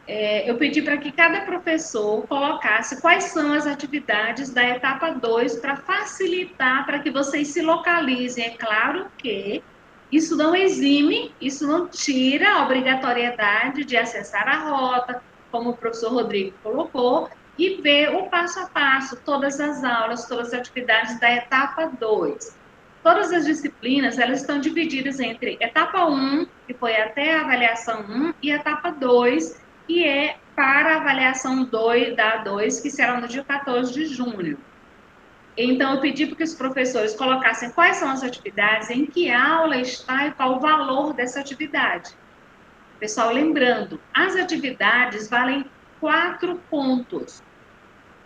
eu pedi para que cada professor colocasse quais são as atividades da etapa 2 para facilitar, para que vocês se localizem. É claro que isso não exime, isso não tira a obrigatoriedade de acessar a rota, como o professor Rodrigo colocou, e ver o passo a passo, todas as aulas, todas as atividades da etapa 2. todas as disciplinas, elas estão divididas entre etapa 1, que foi até a avaliação 1, e etapa 2, que é para a avaliação 2, da 2, que será no dia 14 de junho. Então, eu pedi para que os professores colocassem quais são as atividades, em que aula está e qual o valor dessa atividade. Pessoal, lembrando, as atividades valem 4 pontos.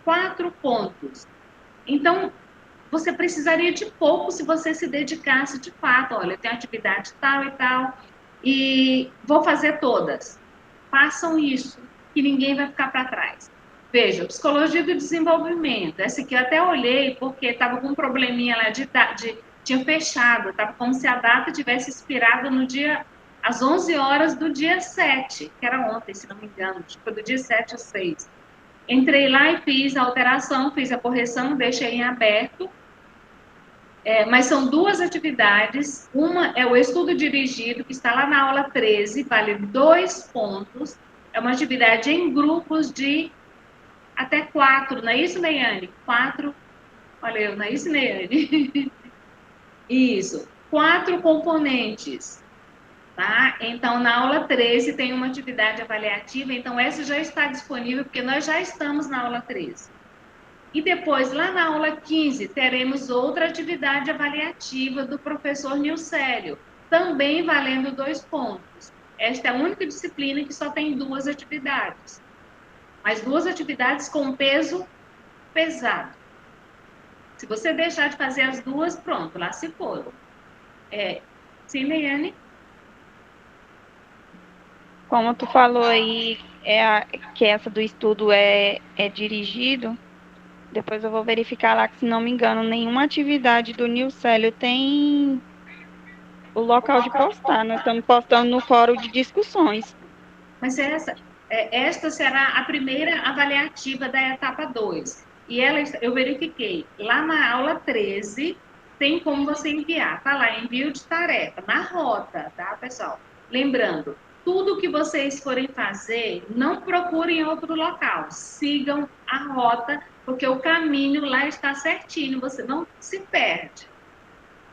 4 pontos. Então, você precisaria de pouco se você se dedicasse de fato. Olha, tem atividade tal e tal, e vou fazer todas. Façam isso, que ninguém vai ficar para trás. Veja, psicologia do desenvolvimento. Essa aqui eu até olhei, porque estava com um probleminha lá tinha fechado, estava como se a data tivesse expirado no dia, às 11 horas do dia 7, que era ontem, se não me engano, acho que foi do dia 7 ou 6. Entrei lá e fiz a alteração, fiz a correção, deixei em aberto. Mas são 2 atividades. Uma é o estudo dirigido, que está lá na aula 13, vale 2 pontos. É uma atividade em grupos de até 4, não é isso, Neiane? 4, olha eu, não é isso, Neiane? Isso, 4 componentes, tá? Então, na aula 13 tem uma atividade avaliativa, então essa já está disponível, porque nós já estamos na aula 13. E depois, lá na aula 15, teremos outra atividade avaliativa do professor Nilcélio, também valendo 2 pontos. Esta é a única disciplina que só tem 2 atividades. Mas 2 atividades com peso pesado. Se você deixar de fazer as 2, pronto, lá se foram. Sim, Leiane? Como tu falou aí, que essa do estudo é dirigido, depois eu vou verificar lá, que se não me engano, nenhuma atividade do Nilcélio tem o local de postar. Nós estamos postando no fórum de discussões. Mas esta será a primeira avaliativa da etapa 2. E eu verifiquei, lá na aula 13, tem como você enviar. Tá lá, envio de tarefa, na rota, tá, pessoal? Lembrando, tudo que vocês forem fazer, não procurem outro local. Sigam a rota, porque o caminho lá está certinho, você não se perde.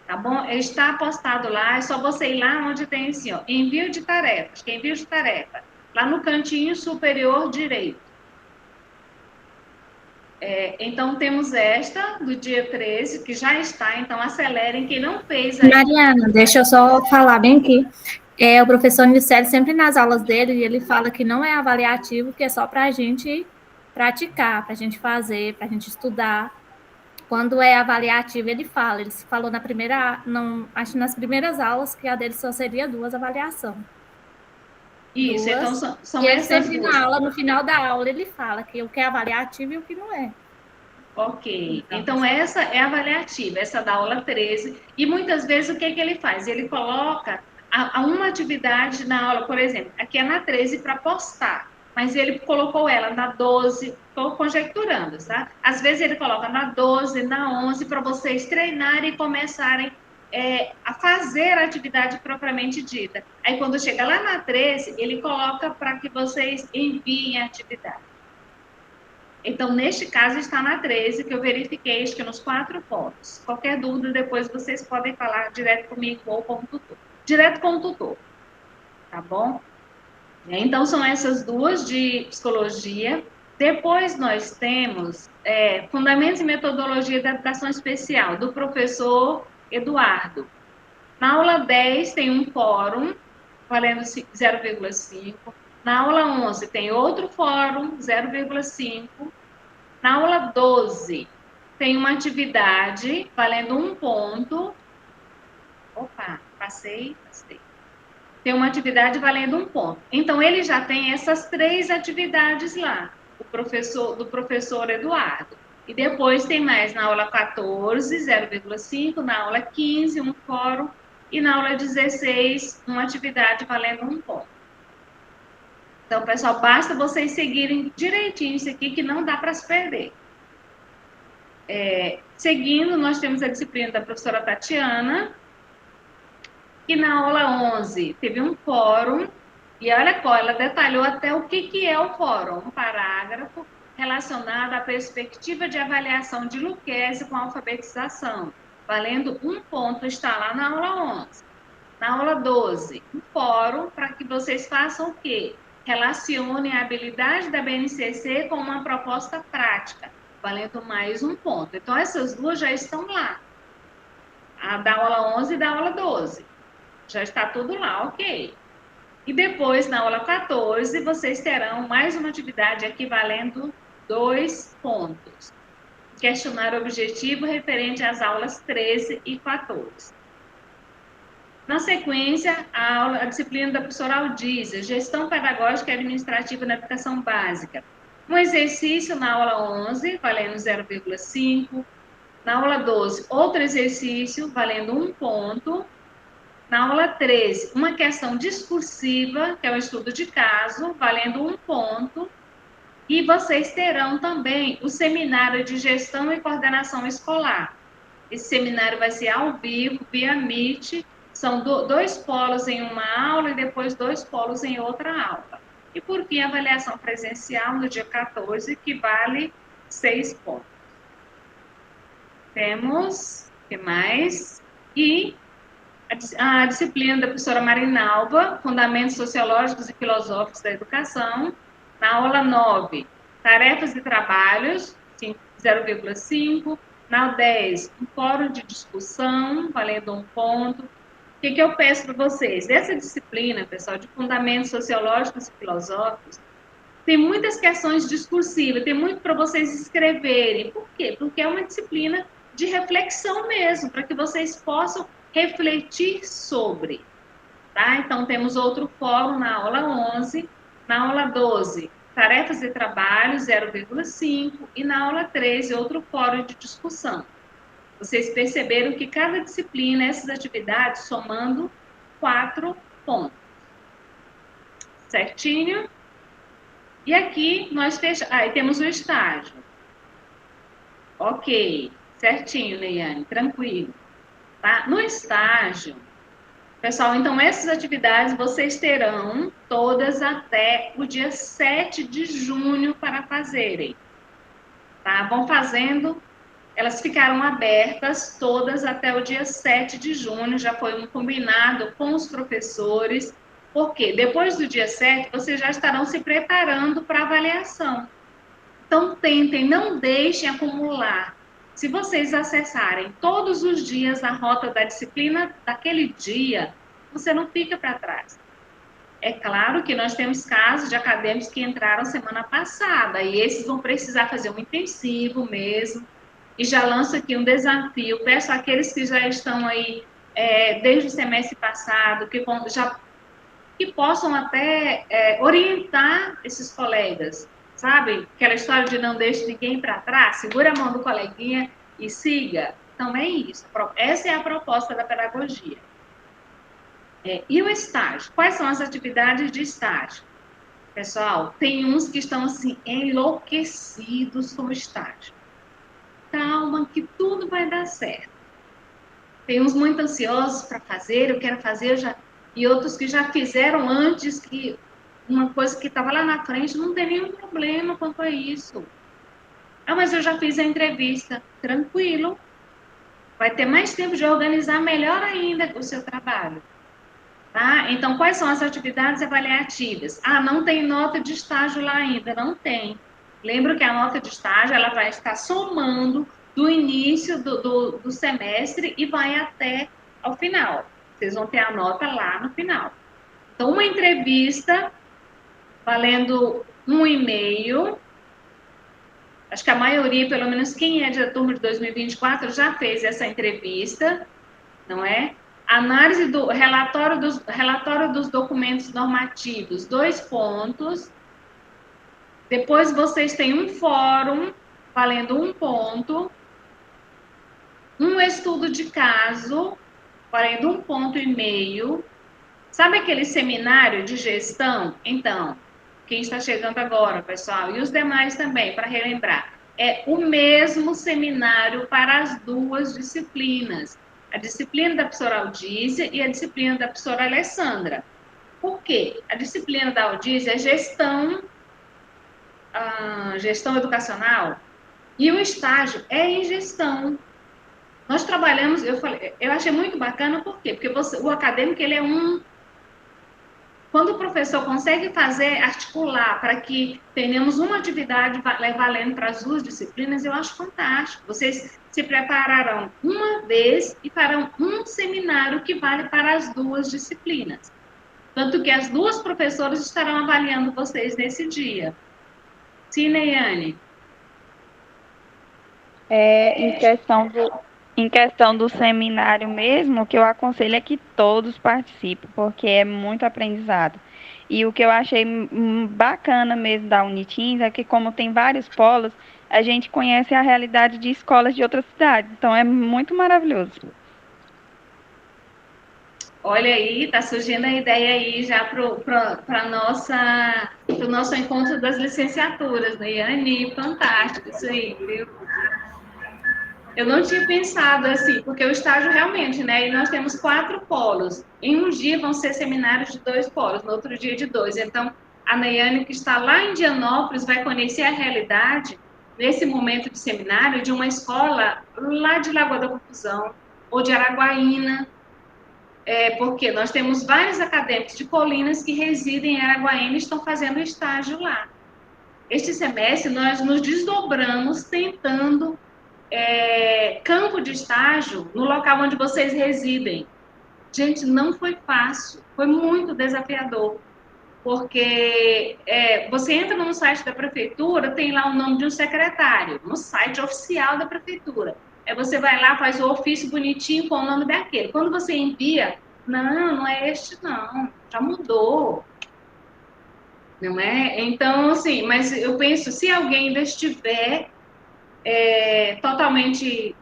Tá bom? Está postado lá, é só você ir lá onde tem assim, ó, envio de tarefas, que é envio de tarefa, lá no cantinho superior direito. Então, temos esta, do dia 13, que já está, então acelerem, quem não fez aí. Mariana, deixa eu só falar bem aqui. O professor Nilcélio, sempre nas aulas dele, ele fala que não é avaliativo, que é só para a gente praticar, para a gente fazer, para a gente estudar. Quando é avaliativo, ele falou acho que nas primeiras aulas que a dele só seria 2 avaliações. Isso, 2, então são e essas sempre 2. na aula, no final da aula, ele fala que o que é avaliativo e o que não é. Ok, então essa é avaliativa, essa da aula 13, e muitas vezes o que ele faz? Ele coloca uma atividade na aula, por exemplo, aqui é na 13 para postar, mas ele colocou ela na 12, estou conjecturando, tá? Às vezes ele coloca na 12, na 11, para vocês treinarem e começarem a fazer a atividade propriamente dita. Aí quando chega lá na 13, ele coloca para que vocês enviem a atividade. Então, neste caso, está na 13, que eu verifiquei, acho que nos 4 pontos. Qualquer dúvida, depois vocês podem falar direto comigo ou com o tutor. Direto com o tutor, tá bom? Então, são essas 2 de psicologia. Depois, nós temos Fundamentos e Metodologia da Educação Especial, do professor Eduardo. Na aula 10, tem um fórum, valendo 0,5. Na aula 11, tem outro fórum, 0,5. Na aula 12, tem uma atividade valendo 1 ponto. Opa, passei. Tem uma atividade valendo 1 ponto. Então, ele já tem essas 3 atividades lá, do professor Eduardo. E depois tem mais na aula 14, 0,5, na aula 15, um fórum, e na aula 16, uma atividade valendo 1 ponto. Então, pessoal, basta vocês seguirem direitinho isso aqui, que não dá para se perder. Seguindo, nós temos a disciplina da professora Tatiana, que na aula 11 teve um fórum, e olha só, ela detalhou até o que é o fórum, um parágrafo relacionado à perspectiva de avaliação de Lucchese com a alfabetização. valendo 1 ponto, está lá na aula 11. Na aula 12, um fórum para que vocês façam o quê? Relacionem a habilidade da BNCC com uma proposta prática, valendo mais 1 ponto. Então, essas duas já estão lá. A da aula 11 e da aula 12. Já está tudo lá, ok. E depois, na aula 14, vocês terão mais uma atividade aqui valendo 2 pontos. Questionário objetivo referente às aulas 13 e 14. Na sequência, a disciplina da professora Aldísia, Gestão Pedagógica e Administrativa na Educação Básica. Um exercício na aula 11, valendo 0,5. Na aula 12, outro exercício, valendo 1 ponto. Na aula 13, uma questão discursiva, que é o estudo de caso, valendo 1 ponto. E vocês terão também o seminário de gestão e coordenação escolar. Esse seminário vai ser ao vivo, via Meet. São 2 polos em uma aula e depois 2 polos em outra aula. E por fim, a avaliação presencial no dia 14, que vale 6 pontos. Temos, o que mais? E a disciplina da professora Marinalva, Fundamentos Sociológicos e Filosóficos da Educação, na aula 9, Tarefas e Trabalhos, 0,5. Na aula 10, um fórum de discussão, valendo 1 ponto. O que eu peço para vocês? Essa disciplina, pessoal, de Fundamentos Sociológicos e Filosóficos, tem muitas questões discursivas, tem muito para vocês escreverem. Por quê? Porque é uma disciplina de reflexão mesmo, para que vocês possam refletir sobre. Tá? Então, temos outro fórum na aula 11, na aula 12, Tarefas e Trabalhos, 0,5, e na aula 13, outro fórum de discussão. Vocês perceberam que cada disciplina, essas atividades, somando 4 pontos. Certinho? E aqui nós fechamos. Aí temos o estágio. Ok. Certinho, Leiane. Tranquilo. Tá? No estágio, pessoal, então essas atividades vocês terão todas até o dia 7 de junho para fazerem. Tá? Vão fazendo. Elas ficaram abertas todas até o dia 7 de junho, já foi um combinado com os professores, porque depois do dia 7, vocês já estarão se preparando para avaliação. Então, tentem, não deixem acumular. Se vocês acessarem todos os dias a rota da disciplina daquele dia, você não fica para trás. É claro que nós temos casos de acadêmicos que entraram semana passada, e esses vão precisar fazer um intensivo mesmo. E já lanço aqui um desafio, peço àqueles que já estão aí desde o semestre passado, que possam até orientar esses colegas, sabe? Aquela história de não deixe ninguém para trás, segura a mão do coleguinha e siga. Então, é isso. Essa é a proposta da pedagogia. E o estágio? Quais são as atividades de estágio? Pessoal, tem uns que estão, assim, enlouquecidos com o estágio. Calma, que tudo vai dar certo. Tem uns muito ansiosos para fazer, eu quero fazer, e outros que já fizeram antes, que uma coisa que estava lá na frente, não tem nenhum problema quanto a isso. Ah, mas eu já fiz a entrevista. Tranquilo. Vai ter mais tempo de organizar melhor ainda o seu trabalho. Tá? Então, quais são as atividades avaliativas? Ah, não tem nota de estágio lá ainda. Não tem. Lembro que a nota de estágio ela vai estar somando do início do semestre e vai até ao final. Vocês vão ter a nota lá no final. Então, uma entrevista valendo 1,5. Acho que a maioria, pelo menos quem é da turma de 2024, já fez essa entrevista, não é? Análise do relatório dos documentos normativos, 2 pontos. Depois vocês têm um fórum, valendo 1 ponto. Um estudo de caso, valendo 1,5 ponto. Sabe aquele seminário de gestão? Então, quem está chegando agora, pessoal, e os demais também, para relembrar, é o mesmo seminário para as 2 disciplinas. A disciplina da professora Aldísia e a disciplina da professora Alessandra. Por quê? A disciplina da Aldísia é gestão educacional, e o estágio é em gestão. Nós trabalhamos, eu achei muito bacana, por quê? Porque o acadêmico, ele é quando o professor consegue articular para que tenhamos uma atividade valendo para as duas disciplinas, eu acho fantástico. Vocês se prepararão uma vez e farão um seminário que vale para as duas disciplinas. Tanto que as duas professoras estarão avaliando vocês nesse dia. Sim, Neiane? Em questão do seminário mesmo, o que eu aconselho é que todos participem, porque é muito aprendizado. E o que eu achei bacana mesmo da Unitins é que, como tem vários polos, a gente conhece a realidade de escolas de outras cidades. Então, é muito maravilhoso. Olha aí, está surgindo a ideia aí já para o nosso encontro das licenciaturas, né? Yane, fantástico isso aí, viu? Eu não tinha pensado assim, porque o estágio realmente, né? E nós temos 4 polos. Em um dia vão ser seminários de 2 polos, no outro dia de 2. Então, a Neiane, que está lá em Dianópolis, vai conhecer a realidade, nesse momento de seminário, de uma escola lá de Lagoa da Confusão, ou de Araguaína, porque nós temos vários acadêmicos de Colinas que residem em Araguaína e estão fazendo estágio lá. Este semestre, nós nos desdobramos tentando campo de estágio no local onde vocês residem. Gente, não foi fácil, foi muito desafiador, porque você entra no site da prefeitura, tem lá o nome de um secretário, no site oficial da prefeitura. Aí você vai lá, faz o ofício bonitinho com o nome daquele. Quando você envia, não é este não, já mudou. Não é? Então, assim, mas eu penso, se alguém ainda estiver totalmente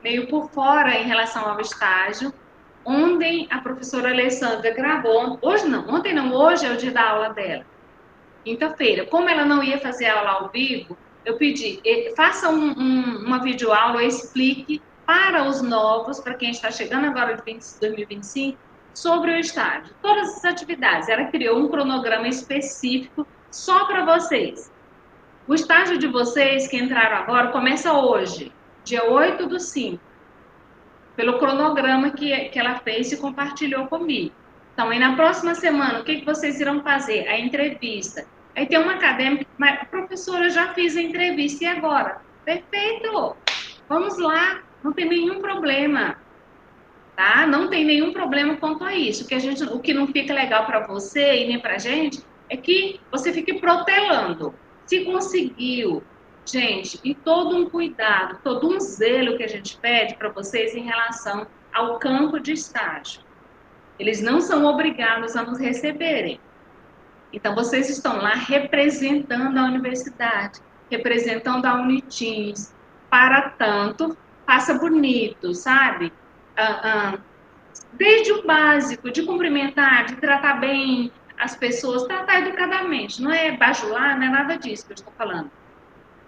meio por fora em relação ao estágio, ontem a professora Alessandra gravou, ontem não, hoje é o dia da aula dela, quinta-feira. Como ela não ia fazer aula ao vivo, eu pedi, faça uma videoaula, explique para os novos, para quem está chegando agora de 2025, sobre o estágio, todas as atividades. Ela criou um cronograma específico só para vocês. O estágio de vocês que entraram agora começa hoje, dia 8/5, pelo cronograma que ela fez e compartilhou comigo. Então, aí na próxima semana, o que vocês irão fazer? A entrevista. Aí tem uma acadêmica, mas professora, eu já fiz a entrevista, e agora? Perfeito! Vamos lá, não tem nenhum problema. Tá? Não tem nenhum problema quanto a isso. O que não fica legal para você e nem para a gente é que você fique protelando. Se conseguiu, gente, e todo um cuidado, todo um zelo que a gente pede para vocês em relação ao campo de estágio. Eles não são obrigados a nos receberem. Então, vocês estão lá representando a universidade, representando a Unitins. Para tanto, faça bonito, sabe? Desde o básico, de cumprimentar, de tratar bem as pessoas, tratar educadamente, não é bajular, não é nada disso que eu estou falando,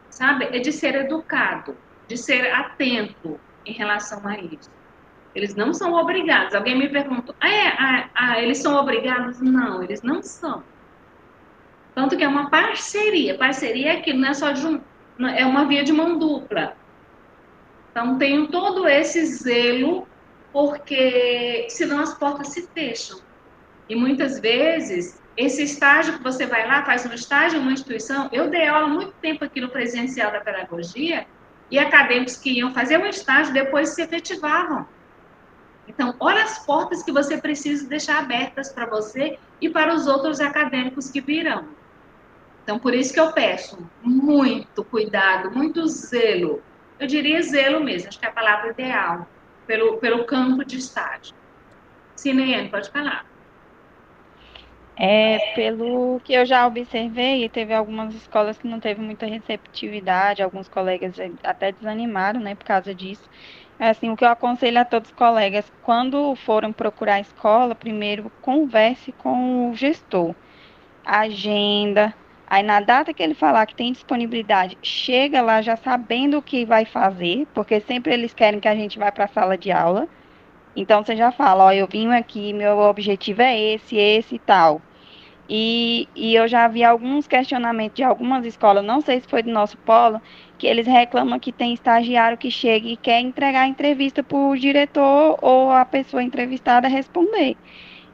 sabe? É de ser educado, de ser atento em relação a isso. Eles não são obrigados. Alguém me perguntou, eles são obrigados? Não, eles não são. Tanto que é uma parceria. Parceria é aquilo, não é só é uma via de mão dupla. Então, tenho todo esse zelo, porque senão as portas se fecham. E muitas vezes, esse estágio que você vai lá, faz um estágio em uma instituição, eu dei aula muito tempo aqui no presencial da pedagogia, e acadêmicos que iam fazer um estágio depois se efetivavam. Então, olha as portas que você precisa deixar abertas para você e para os outros acadêmicos que virão. Então, por isso que eu peço muito cuidado, muito zelo. Eu diria zelo mesmo, acho que é a palavra ideal, pelo campo de estágio. Sim, Neiane, pode falar. Pelo que eu já observei, teve algumas escolas que não teve muita receptividade, alguns colegas até desanimaram, né, por causa disso. Assim, o que eu aconselho a todos os colegas, quando forem procurar a escola, primeiro converse com o gestor, agenda, aí na data que ele falar que tem disponibilidade, chega lá já sabendo o que vai fazer, porque sempre eles querem que a gente vá para a sala de aula. Então, você já fala, eu vim aqui, meu objetivo é esse e tal. E eu já vi alguns questionamentos de algumas escolas, não sei se foi do nosso polo, que eles reclamam que tem estagiário que chega e quer entregar a entrevista para o diretor ou a pessoa entrevistada responder.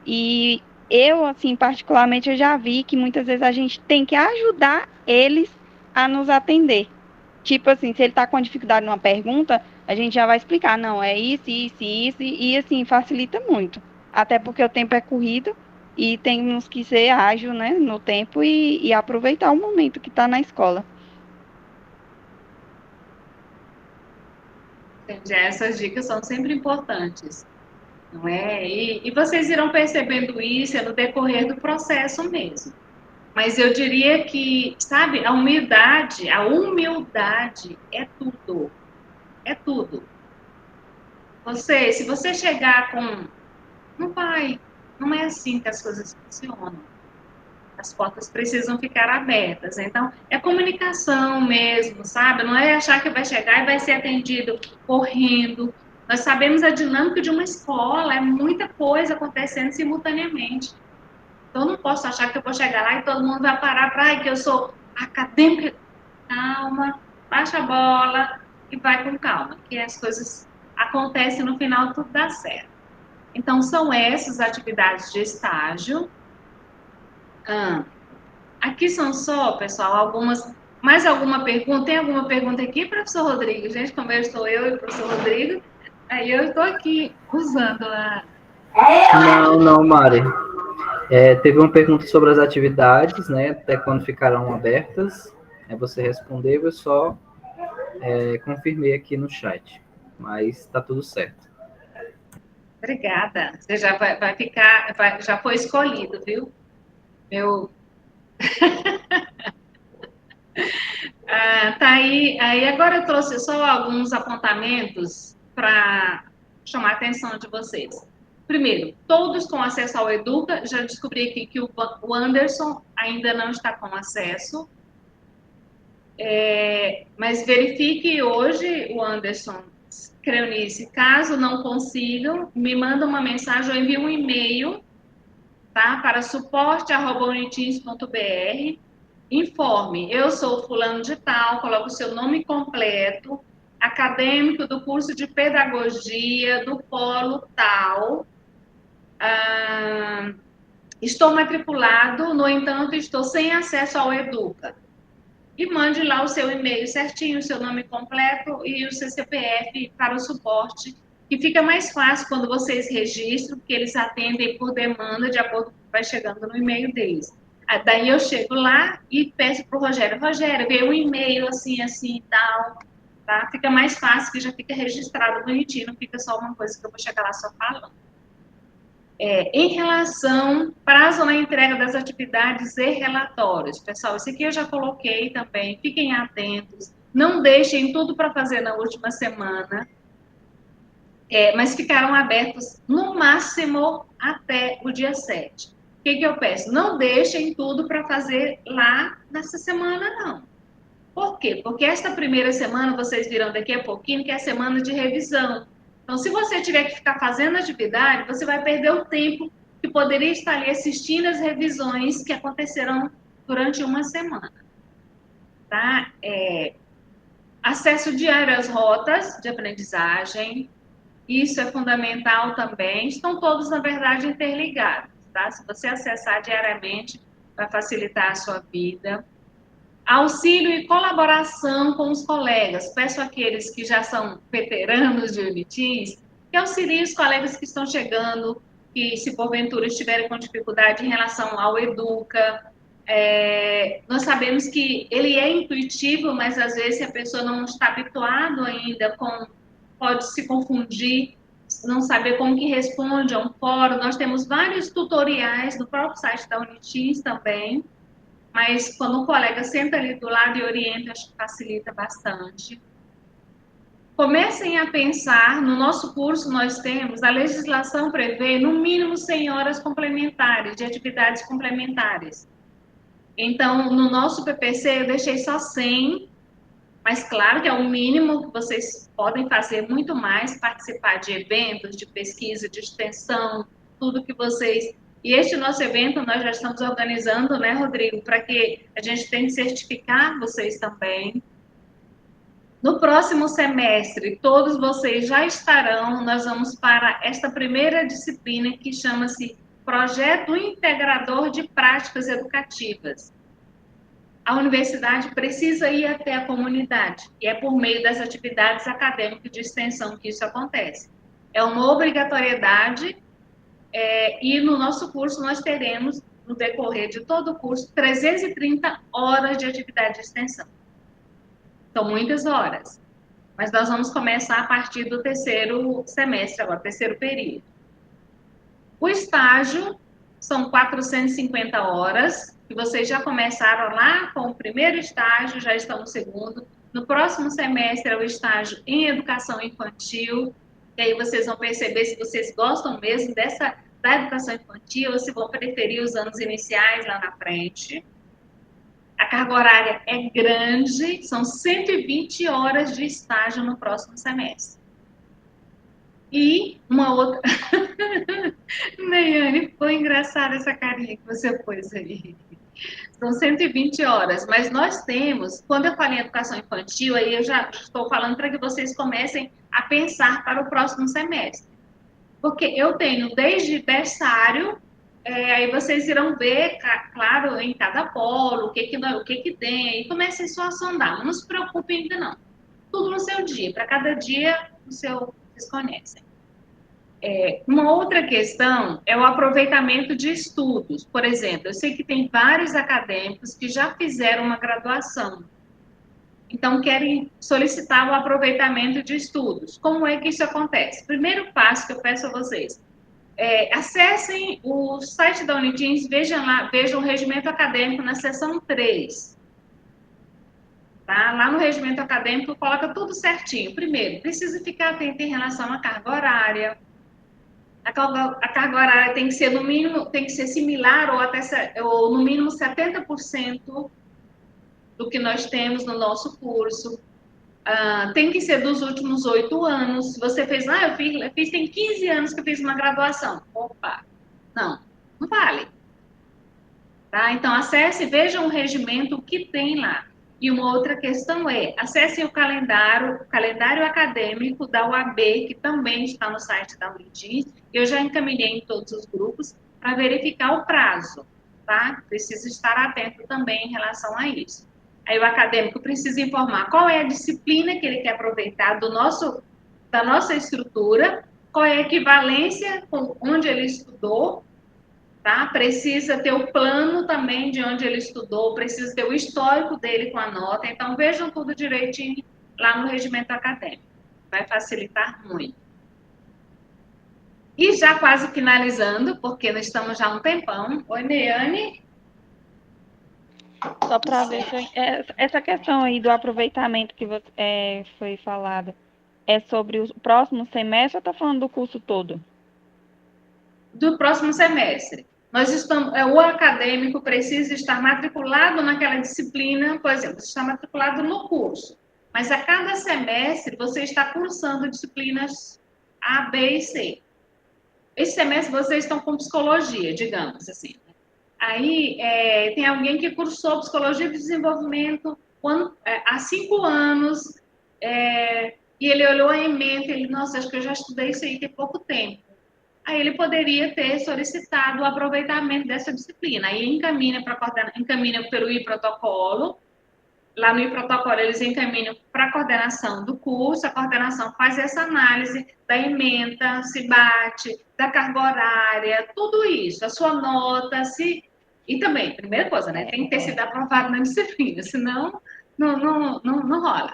E eu, assim, particularmente, eu já vi que muitas vezes a gente tem que ajudar eles a nos atender. Tipo assim, se ele está com dificuldade numa pergunta, a gente já vai explicar, não, é isso, e assim, facilita muito. Até porque o tempo é corrido e temos que ser ágil, né, no tempo e aproveitar o momento que está na escola. Entendi. Essas dicas são sempre importantes, não é? E vocês irão percebendo isso no decorrer do processo mesmo. Mas eu diria que, sabe, a humildade é tudo. É tudo. Se você chegar com, não é assim que as coisas funcionam. As portas precisam ficar abertas. Então, é comunicação mesmo, sabe? Não é achar que vai chegar e vai ser atendido correndo. Nós sabemos a dinâmica de uma escola, é muita coisa acontecendo simultaneamente. Então, eu não posso achar que eu vou chegar lá e todo mundo vai parar para que eu sou acadêmica. Calma, baixa a bola e vai com calma, que as coisas acontecem no final, tudo dá certo. Então, são essas atividades de estágio. Aqui são só, pessoal, algumas. Mais alguma pergunta? Tem alguma pergunta aqui, professor Rodrigo? Gente, como eu estou eu e o professor Rodrigo, aí eu estou aqui usando a. Não, Mari. Teve uma pergunta sobre as atividades, né? Até quando ficarão abertas. Você respondeu, eu só confirmei aqui no chat. Mas está tudo certo. Obrigada. Você já vai ficar, já foi escolhido, viu? Tá aí. Aí agora eu trouxe só alguns apontamentos para chamar a atenção de vocês. Primeiro, todos com acesso ao Educa. Já descobri aqui que o Anderson ainda não está com acesso. Mas verifique hoje, o Anderson, Creonice, caso não consigam, me manda uma mensagem ou envie um e-mail, tá? Para suporte@unitins.br. Informe, eu sou fulano de tal, coloque o seu nome completo, acadêmico do curso de pedagogia do polo tal. Estou matriculado, no entanto, estou sem acesso ao Educa. E mande lá o seu e-mail certinho, o seu nome completo e o seu CPF para o suporte, que fica mais fácil quando vocês registram, porque eles atendem por demanda, de acordo com o que vai chegando no e-mail deles. Daí eu chego lá e peço para o Rogério, veio um e-mail assim e tal, tá? Fica mais fácil, que já fica registrado bonitinho, não fica só uma coisa que eu vou chegar lá só falando. Em relação prazo na entrega das atividades e relatórios, pessoal, isso aqui eu já coloquei também, fiquem atentos, não deixem tudo para fazer na última semana, mas ficaram abertos no máximo até o dia 7. O que eu peço? Não deixem tudo para fazer lá nessa semana, não. Por quê? Porque esta primeira semana, vocês viram daqui a pouquinho, que é a semana de revisão. Então, se você tiver que ficar fazendo atividade, você vai perder o tempo que poderia estar ali assistindo as revisões que aconteceram durante uma semana. Tá? Acesso diário às rotas de aprendizagem, isso é fundamental também. Estão todos, na verdade, interligados. Tá? Se você acessar diariamente, vai facilitar a sua vida. Auxílio e colaboração com os colegas. Peço àqueles que já são veteranos de Unitins que auxiliem os colegas que estão chegando, que se porventura estiverem com dificuldade em relação ao Educa. Nós sabemos que ele é intuitivo, mas às vezes se a pessoa não está habituado ainda, pode se confundir, não saber como que responde a um fórum. Nós temos vários tutoriais no próprio site da Unitins também. Mas quando o colega senta ali do lado e orienta, acho que facilita bastante. Comecem a pensar, no nosso curso nós temos, a legislação prevê no mínimo 100 horas complementares, de atividades complementares. Então, no nosso PPC eu deixei só 100, mas claro que é o mínimo, que vocês podem fazer muito mais, participar de eventos, de pesquisa, de extensão, tudo que vocês E este nosso evento nós já estamos organizando, né, Rodrigo, para que a gente tenha que certificar vocês também. No próximo semestre, todos vocês já estarão, nós vamos para esta primeira disciplina que chama-se Projeto Integrador de Práticas Educativas. A universidade precisa ir até a comunidade, e é por meio das atividades acadêmicas de extensão que isso acontece. É uma obrigatoriedade, e no nosso curso nós teremos, no decorrer de todo o curso, 330 horas de atividade de extensão. São muitas horas, mas nós vamos começar a partir do terceiro semestre, agora, terceiro período. O estágio são 450 horas, que vocês já começaram lá com o primeiro estágio, já estão no segundo. No próximo semestre é o estágio em educação infantil, e aí vocês vão perceber se vocês gostam mesmo da educação infantil, ou se vão preferir os anos iniciais lá na frente. A carga horária é grande, são 120 horas de estágio no próximo semestre. E uma outra... Neiane, ficou engraçada essa carinha que você pôs aí. São 120 horas, mas nós temos, quando eu falo em educação infantil, aí eu já estou falando para que vocês comecem a pensar para o próximo semestre. Porque eu tenho desde berçário, aí vocês irão ver, claro, em cada polo, o que tem, aí comecem só a sondar, não se preocupem ainda não. Tudo no seu dia, para cada dia, vocês conhecem. Uma outra questão é o aproveitamento de estudos. Por exemplo, eu sei que tem vários acadêmicos que já fizeram uma graduação, então querem solicitar o aproveitamento de estudos. Como é que isso acontece? Primeiro passo que eu peço a vocês, acessem o site da Uniteams, vejam o regimento acadêmico na seção 3. Tá? Lá no regimento acadêmico, coloca tudo certinho. Primeiro, precisa ficar atento em relação à carga horária. A carga horária tem que ser, no mínimo, tem que ser similar ou no mínimo 70% do que nós temos no nosso curso. Tem que ser dos últimos 8 anos. Se você fez, eu fiz tem 15 anos que eu fiz uma graduação. Opa, não vale. Tá? Então, acesse e vejam o regimento, o que tem lá. E uma outra questão acessem o calendário acadêmico da UAB, que também está no site da Uniteams. Eu já encaminhei em todos os grupos para verificar o prazo, tá? Precisa estar atento também em relação a isso. Aí o acadêmico precisa informar qual é a disciplina que ele quer aproveitar da nossa estrutura, qual é a equivalência com onde ele estudou, tá? Precisa ter o plano também de onde ele estudou, precisa ter o histórico dele com a nota. Então, vejam tudo direitinho lá no regimento acadêmico. Vai facilitar muito. E já quase finalizando, porque nós estamos já há um tempão. Oi, Neiane. Só para ver essa questão aí do aproveitamento que foi falada, é sobre o próximo semestre ou está falando do curso todo? Do próximo semestre. O acadêmico precisa estar matriculado naquela disciplina, por exemplo, você está matriculado no curso, mas a cada semestre você está cursando disciplinas A, B e C. Esse semestre vocês estão com psicologia, digamos assim. Aí tem alguém que cursou psicologia de desenvolvimento há 5 anos, e ele olhou a ementa, nossa, acho que eu já estudei isso aí tem pouco tempo. Aí ele poderia ter solicitado o aproveitamento dessa disciplina. Aí encaminha pelo I-protocolo. Lá no I-protocolo eles encaminham para a coordenação do curso. A coordenação faz essa análise da ementa, se bate, da carga horária, tudo isso. A sua nota, E também, primeira coisa, né? Tem que ter sido aprovado na disciplina, senão não rola.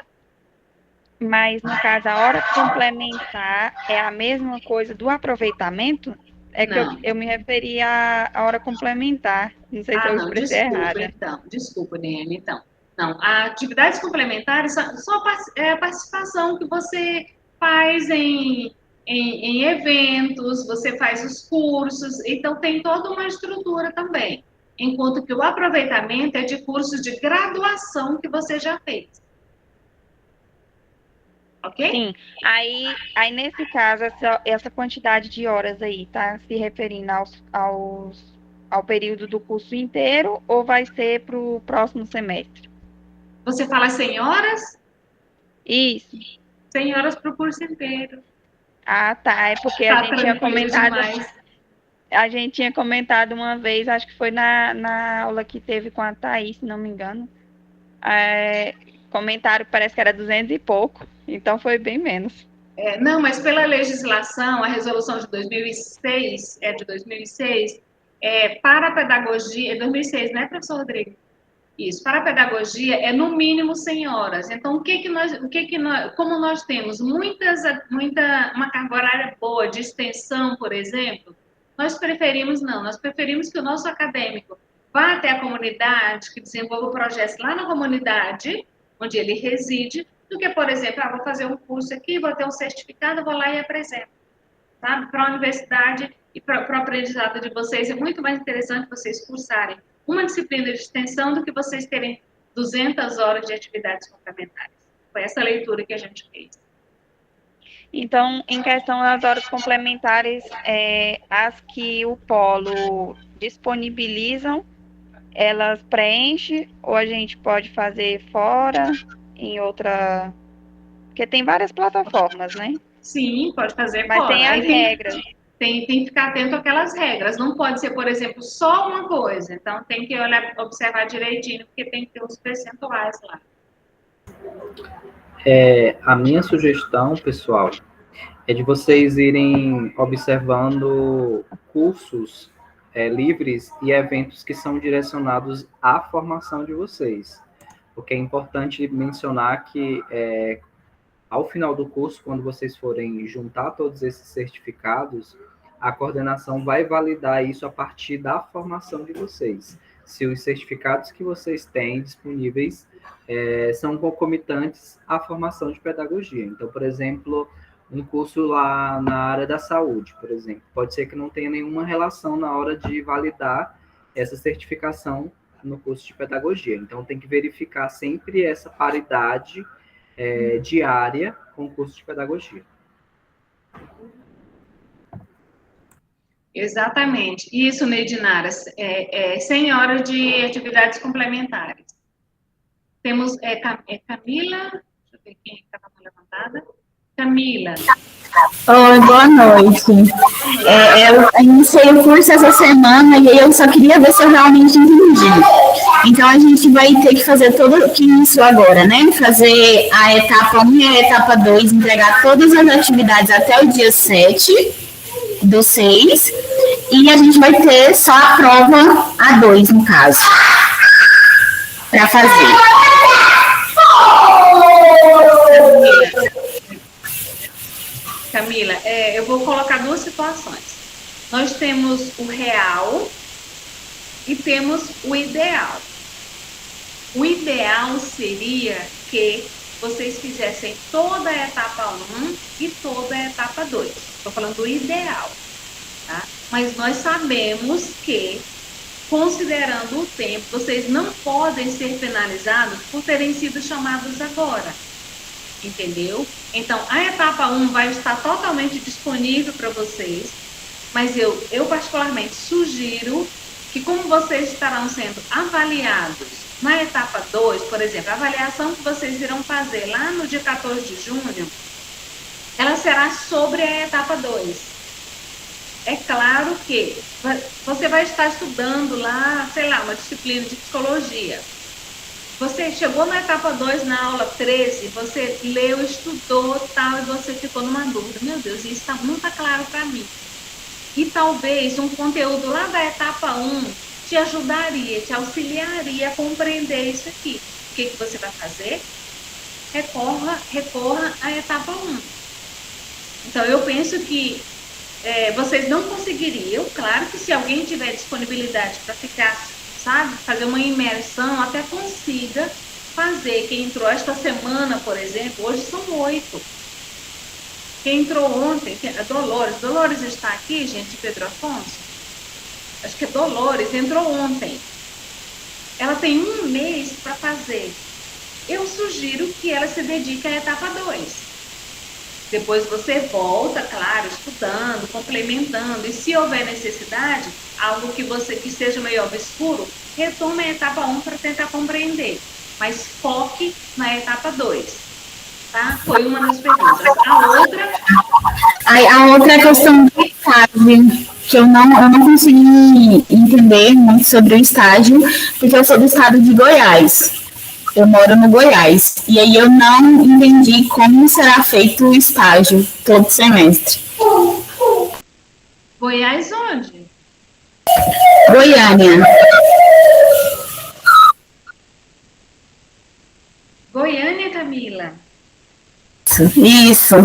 Mas, no caso, a hora complementar é a mesma coisa do aproveitamento? Que eu me referi à hora complementar. Não sei se eu expressei errada. Desculpa, Neiane, então. Não, atividades complementares só a participação que você faz em eventos, você faz os cursos, então tem toda uma estrutura também. Enquanto que o aproveitamento é de cursos de graduação que você já fez. ok? Sim. Aí nesse caso, essa quantidade de horas aí, tá se referindo ao período do curso inteiro ou vai ser para o próximo semestre? Você fala 100 horas? Isso. 100 horas para o curso inteiro. Ah, tá. É porque Tá tranquilo demais. a gente tinha comentado uma vez, acho que foi na aula que teve com a Thaís, se não me engano. Comentaram que parece que era 200 e pouco, então foi bem menos. Não, mas pela legislação, a resolução de 2006, de 2006, para a pedagogia, 2006, né, professor Rodrigo? Isso, para a pedagogia é no mínimo 100 horas. Então, como nós temos uma carga horária boa de extensão, por exemplo, nós preferimos que o nosso acadêmico vá até a comunidade, que desenvolva projetos lá na comunidade, onde ele reside, do que, por exemplo, vou fazer um curso aqui, vou ter um certificado, vou lá e apresento. Sabe? Para a universidade e para o aprendizado de vocês, é muito mais interessante vocês cursarem uma disciplina de extensão do que vocês terem 200 horas de atividades complementares. Foi essa leitura que a gente fez. Então, em questão das horas complementares, as que o polo disponibilizam, elas preenchem ou a gente pode fazer fora, em outra... Porque tem várias plataformas, né? Sim, pode fazer mas fora. Mas tem as regras. Tem que ficar atento àquelas regras. Não pode ser, por exemplo, só uma coisa. Então, tem que observar direitinho, porque tem que ter os percentuais lá. A minha sugestão, pessoal, é de vocês irem observando cursos livres e eventos que são direcionados à formação de vocês. Porque é importante mencionar que, ao final do curso, quando vocês forem juntar todos esses certificados, a coordenação vai validar isso a partir da formação de vocês. Se os certificados que vocês têm disponíveis são concomitantes à formação de pedagogia. Então, por exemplo, um curso lá na área da saúde, por exemplo, pode ser que não tenha nenhuma relação na hora de validar essa certificação no curso de pedagogia. Então, tem que verificar sempre essa paridade diária com o curso de pedagogia. Exatamente. Isso, Neidinara, 100 horas de atividades complementares. Temos Camila, deixa eu ver quem está com a mão levantada. Camila. Oi, boa noite. Eu iniciei o curso essa semana e eu só queria ver se eu realmente entendi. Então, a gente vai ter que fazer tudo o que iniciou agora, né? Fazer a etapa 1 e a etapa 2, entregar todas as atividades até o dia 7/6, e a gente vai ter só a prova A2, no caso, para fazer. Camila, eu vou colocar duas situações. Nós temos o real e temos o ideal. O ideal seria que vocês fizessem toda a etapa 1 e toda a etapa 2. Estou falando do ideal, tá? Mas nós sabemos que, considerando o tempo, vocês não podem ser penalizados por terem sido chamados agora. Entendeu? Então, a etapa 1 vai estar totalmente disponível para vocês, mas eu particularmente sugiro que, como vocês estarão sendo avaliados na etapa 2, por exemplo, a avaliação que vocês irão fazer lá no dia 14 de junho, ela será sobre a etapa 2. É claro que você vai estar estudando lá, sei lá, uma disciplina de psicologia. Você chegou na etapa 2, na aula 13, você leu, estudou, tal, e você ficou numa dúvida. Meu Deus, isso não está claro para mim. E talvez um conteúdo lá da etapa 1 te ajudaria, te auxiliaria a compreender isso aqui. O que você vai fazer? Recorra à etapa 1. Então, eu penso que vocês não conseguiriam, claro que se alguém tiver disponibilidade para ficar, sabe, fazer uma imersão, até consiga fazer. Quem entrou esta semana, por exemplo, hoje são 8. Quem entrou ontem, a Dolores está aqui, gente, Pedro Afonso? Acho que a Dolores entrou ontem. Ela tem 1 mês para fazer. Eu sugiro que ela se dedique à etapa 2. Depois você volta, claro, estudando, complementando, e se houver necessidade, algo que seja meio obscuro, retome a etapa 1 para tentar compreender, mas foque na etapa 2, tá? Foi uma das perguntas. A outra questão do estágio, que eu não consegui entender muito sobre o estágio, porque eu sou do estado de Goiás. Eu moro no Goiás. E aí eu não entendi como será feito o estágio todo semestre. Goiás onde? Goiânia. Goiânia, Camila? Isso.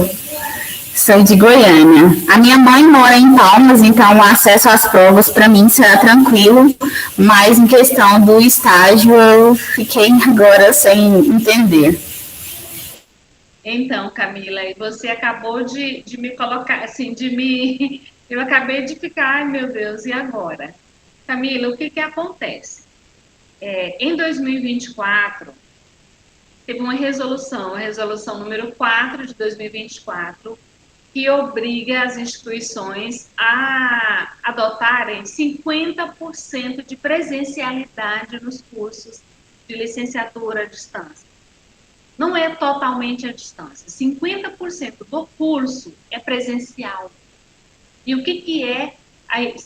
Sou de Goiânia. A minha mãe mora em Palmas, então o acesso às provas para mim será tranquilo, mas em questão do estágio eu fiquei agora sem entender. Então, Camila, e você acabou de me colocar, assim, eu acabei de ficar, ai meu Deus, e agora? Camila, o que acontece? Em 2024, teve uma resolução, a resolução número 4 de 2024, que obriga as instituições a adotarem 50% de presencialidade nos cursos de licenciatura à distância. Não é totalmente à distância, 50% do curso é presencial. E o que é,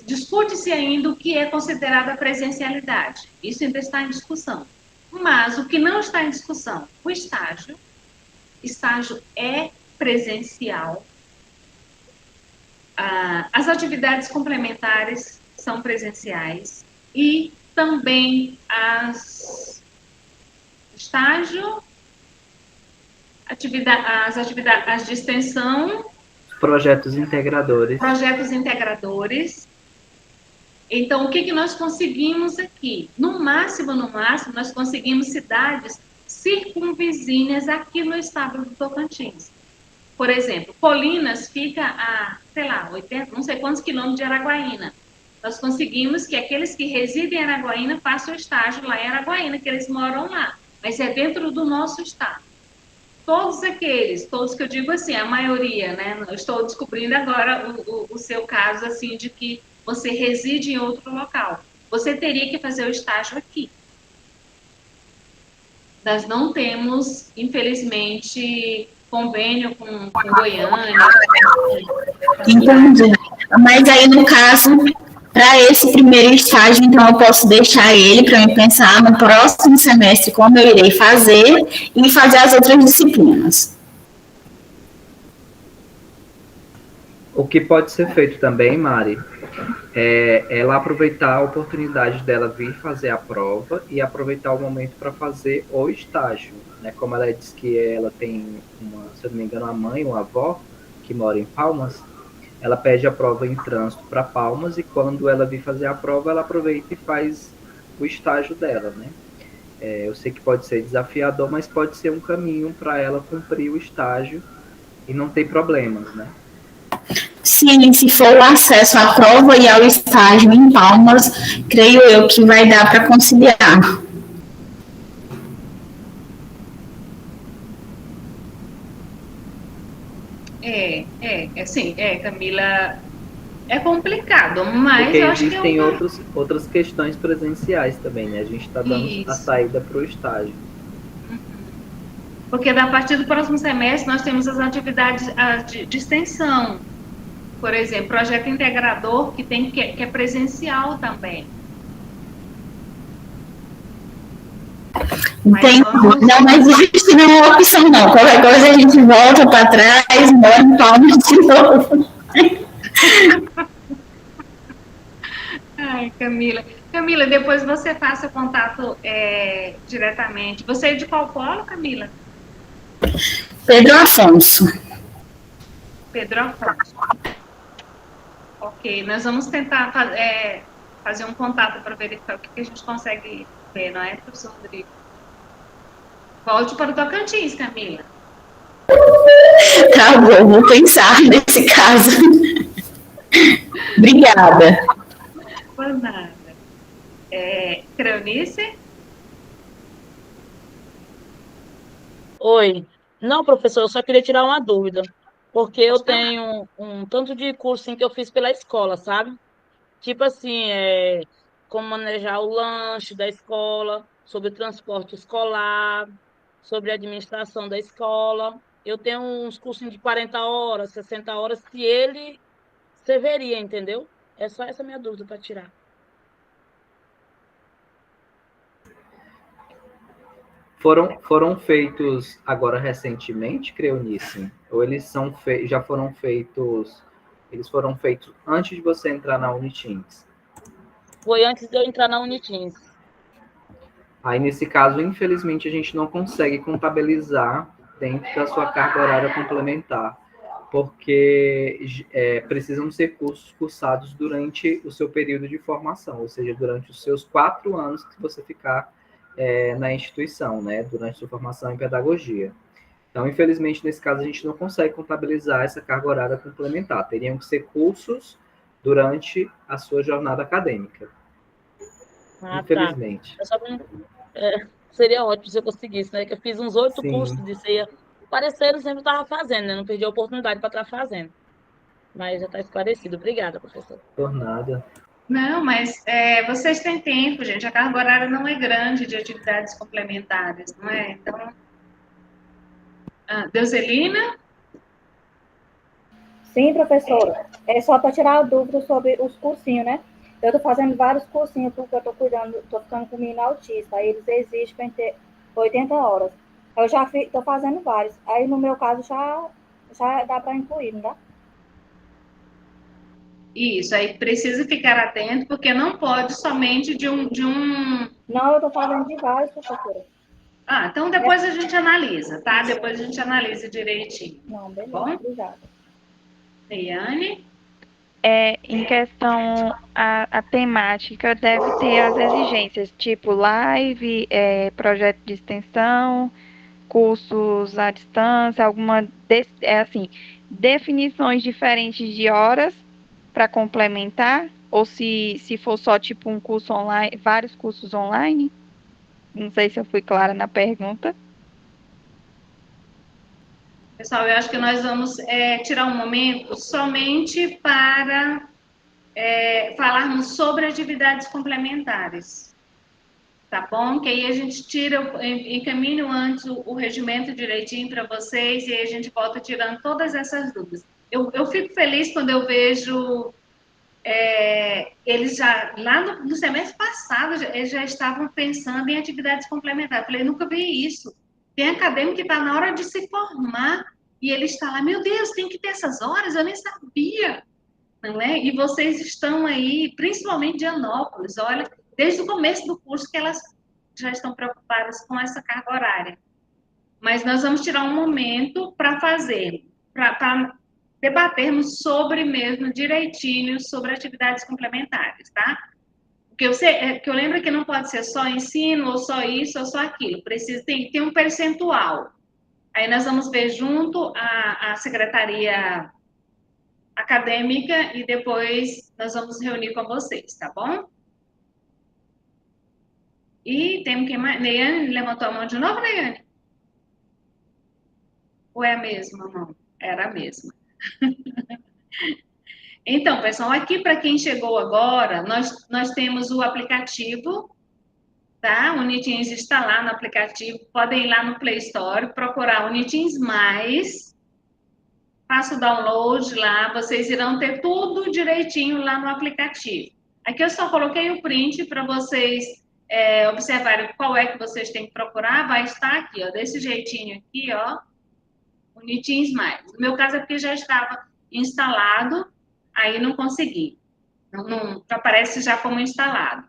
discute-se ainda o que é considerada presencialidade. Isso ainda está em discussão. Mas o que não está em discussão, o estágio é presencial. As atividades complementares são presenciais e também as atividades de extensão, projetos integradores. Então, o que nós conseguimos aqui? No máximo, nós conseguimos cidades circunvizinhas aqui no estado do Tocantins. Por exemplo, Colinas fica a, 80, não sei quantos quilômetros de Araguaína. Nós conseguimos que aqueles que residem em Araguaína façam o estágio lá em Araguaína, que eles moram lá, mas é dentro do nosso estado. Todos que eu digo assim, a maioria, né? Eu estou descobrindo agora o seu caso, assim, de que você reside em outro local. Você teria que fazer o estágio aqui. Nós não temos, infelizmente, convênio com Goiânia. Entendi. Mas aí, no caso, para esse primeiro estágio, então eu posso deixar ele para eu pensar no próximo semestre como eu irei fazer e fazer as outras disciplinas. O que pode ser feito também, Mari, é ela aproveitar a oportunidade dela vir fazer a prova e aproveitar o momento para fazer o estágio. Né? Como ela disse que ela tem, se eu não me engano, uma mãe, uma avó, que mora em Palmas, ela pede a prova em trânsito para Palmas e quando ela vir fazer a prova, ela aproveita e faz o estágio dela. Né? Eu sei que pode ser desafiador, mas pode ser um caminho para ela cumprir o estágio e não ter problemas, né? Sim, se for o acesso à prova e ao estágio em Palmas, creio eu que vai dar para conciliar. Camila, é complicado, mas porque eu acho que existem outras questões presenciais também, né? A gente está dando a saída para o estágio. Porque a partir do próximo semestre nós temos as atividades de extensão. Por exemplo, projeto integrador que é presencial também. Entendi. Não existe nenhuma opção, não. Qualquer coisa a gente volta para trás, mora em Palmas de novo. Ai, Camila. Camila, depois você faça contato diretamente. Você é de qual polo, Camila? Pedro Afonso. Pedro Afonso. Ok, nós vamos tentar fazer um contato para verificar o que a gente consegue ver, não é, professor Rodrigo? Volte para o Tocantins, Camila. Tá bom, vou pensar nesse caso. Obrigada. Por nada. Creonice? Oi. Não, professor, eu só queria tirar uma dúvida. Porque eu Pode falar. tenho um tanto de cursinho que eu fiz pela escola, sabe? Tipo assim, como manejar o lanche da escola, sobre o transporte escolar, sobre a administração da escola. Eu tenho uns cursinhos de 40 horas, 60 horas, se ele serviria, entendeu? É só essa minha dúvida para tirar. Foram feitos agora recentemente, Creunice? Ou já foram feitos, eles foram feitos antes de você entrar na Unitins? Foi antes de eu entrar na Unitins. Aí, nesse caso, infelizmente, a gente não consegue contabilizar dentro da sua carga horária complementar, porque precisam ser cursos cursados durante o seu período de formação, ou seja, durante os seus 4 anos que você ficar na instituição, né, durante a sua formação em pedagogia. Então, infelizmente, nesse caso, a gente não consegue contabilizar essa carga horária complementar. Teriam que ser cursos durante a sua jornada acadêmica. Ah, tá. Infelizmente. Seria ótimo se eu conseguisse, né? Que eu fiz uns 8 cursos Sim. de ceia. Pareceram sempre estava fazendo, né? Não perdi a oportunidade para estar fazendo. Mas já está esclarecido. Obrigada, professor. Por nada. Não, mas vocês têm tempo, gente. A carga horária não é grande de atividades complementares, não é? Então, Deuselina? Sim, professora. É só para tirar a dúvida sobre os cursinhos, né? Eu estou fazendo vários cursinhos porque eu estou cuidando, estou ficando com menino autista. Aí eles exigem para ter 80 horas. Eu já estou fazendo vários. Aí no meu caso já dá para incluir, não dá? Isso, aí precisa ficar atento, porque não pode somente de um. Não, eu estou fazendo de vários, professora. Então depois a gente analisa, tá? Depois a gente analisa direitinho. Não, beleza. Bom? Obrigada. Reiane? Em questão a temática, deve ter as exigências, tipo live, projeto de extensão, cursos à distância, definições diferentes de horas para complementar, ou se for só tipo um curso online, vários cursos online. Não sei se eu fui clara na pergunta. Pessoal, eu acho que nós vamos tirar um momento somente para falarmos sobre atividades complementares, tá bom? Que aí a gente encaminho antes o regimento direitinho para vocês e aí a gente volta tirando todas essas dúvidas. Eu fico feliz quando eu vejo eles já, lá no semestre passado, eles já estavam pensando em atividades complementares. Eu falei, nunca vi isso. Tem acadêmico que está na hora de se formar e ele está lá, meu Deus, tem que ter essas horas? Eu nem sabia. Não é? E vocês estão aí, principalmente de Anópolis, olha, desde o começo do curso que elas já estão preocupadas com essa carga horária. Mas nós vamos tirar um momento para fazer, para debatermos sobre mesmo direitinho sobre atividades complementares, tá? Porque eu lembro que não pode ser só ensino, ou só isso, ou só aquilo. Precisa ter um percentual. Aí nós vamos ver junto a secretaria acadêmica e depois nós vamos reunir com vocês, tá bom? E tem quem mais? Neiane levantou a mão de novo, Neiane? Ou é a mesma mão? Era a mesma. Então, pessoal, aqui para quem chegou agora, nós temos o aplicativo, tá? Unitins está lá no aplicativo, podem ir lá no Play Store, procurar Unitins Mais, faça o download lá, vocês irão ter tudo direitinho lá no aplicativo. Aqui eu só coloquei o print para vocês observarem qual é que vocês têm que procurar, vai estar aqui, ó, desse jeitinho aqui, ó, Unitins Mais. No meu caso é porque já estava instalado, aí não consegui. Não aparece já como instalado.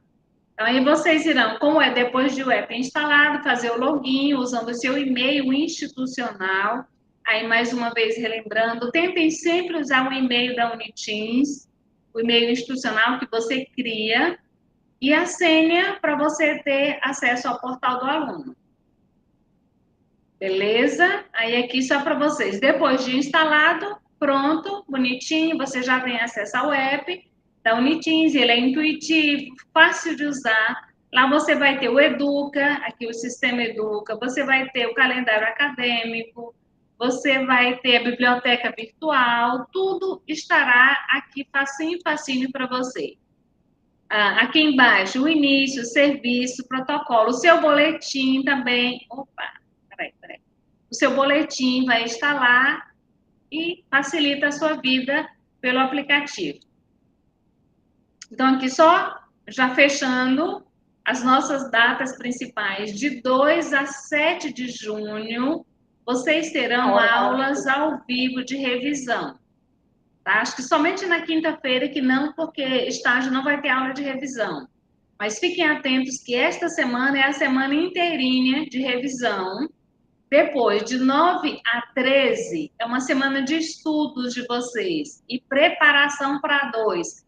Então, aí vocês irão, depois de o app instalado, fazer o login usando o seu e-mail institucional. Aí, mais uma vez, relembrando, tentem sempre usar o e-mail da Unitins, o e-mail institucional que você cria, e a senha para você ter acesso ao portal do aluno. Beleza? Aí, aqui só para vocês. Depois de instalado, pronto, bonitinho, você já tem acesso ao app da Unitins, ele é intuitivo, fácil de usar. Lá você vai ter o Educa, aqui o Sistema Educa, você vai ter o calendário acadêmico, você vai ter a biblioteca virtual, tudo estará aqui facinho, facinho para você. Aqui embaixo, o início, o serviço, o protocolo, o seu boletim também. Opa, peraí. O seu boletim vai estar lá e facilita a sua vida pelo aplicativo. Então, aqui só já fechando as nossas datas principais, de 2 a 7 de junho, vocês terão aulas ao vivo de revisão. Tá? Acho que somente na quinta-feira que não, porque estágio não vai ter aula de revisão. Mas fiquem atentos que esta semana é a semana inteirinha de revisão. Depois, de 9 a 13, é uma semana de estudos de vocês e preparação para 2.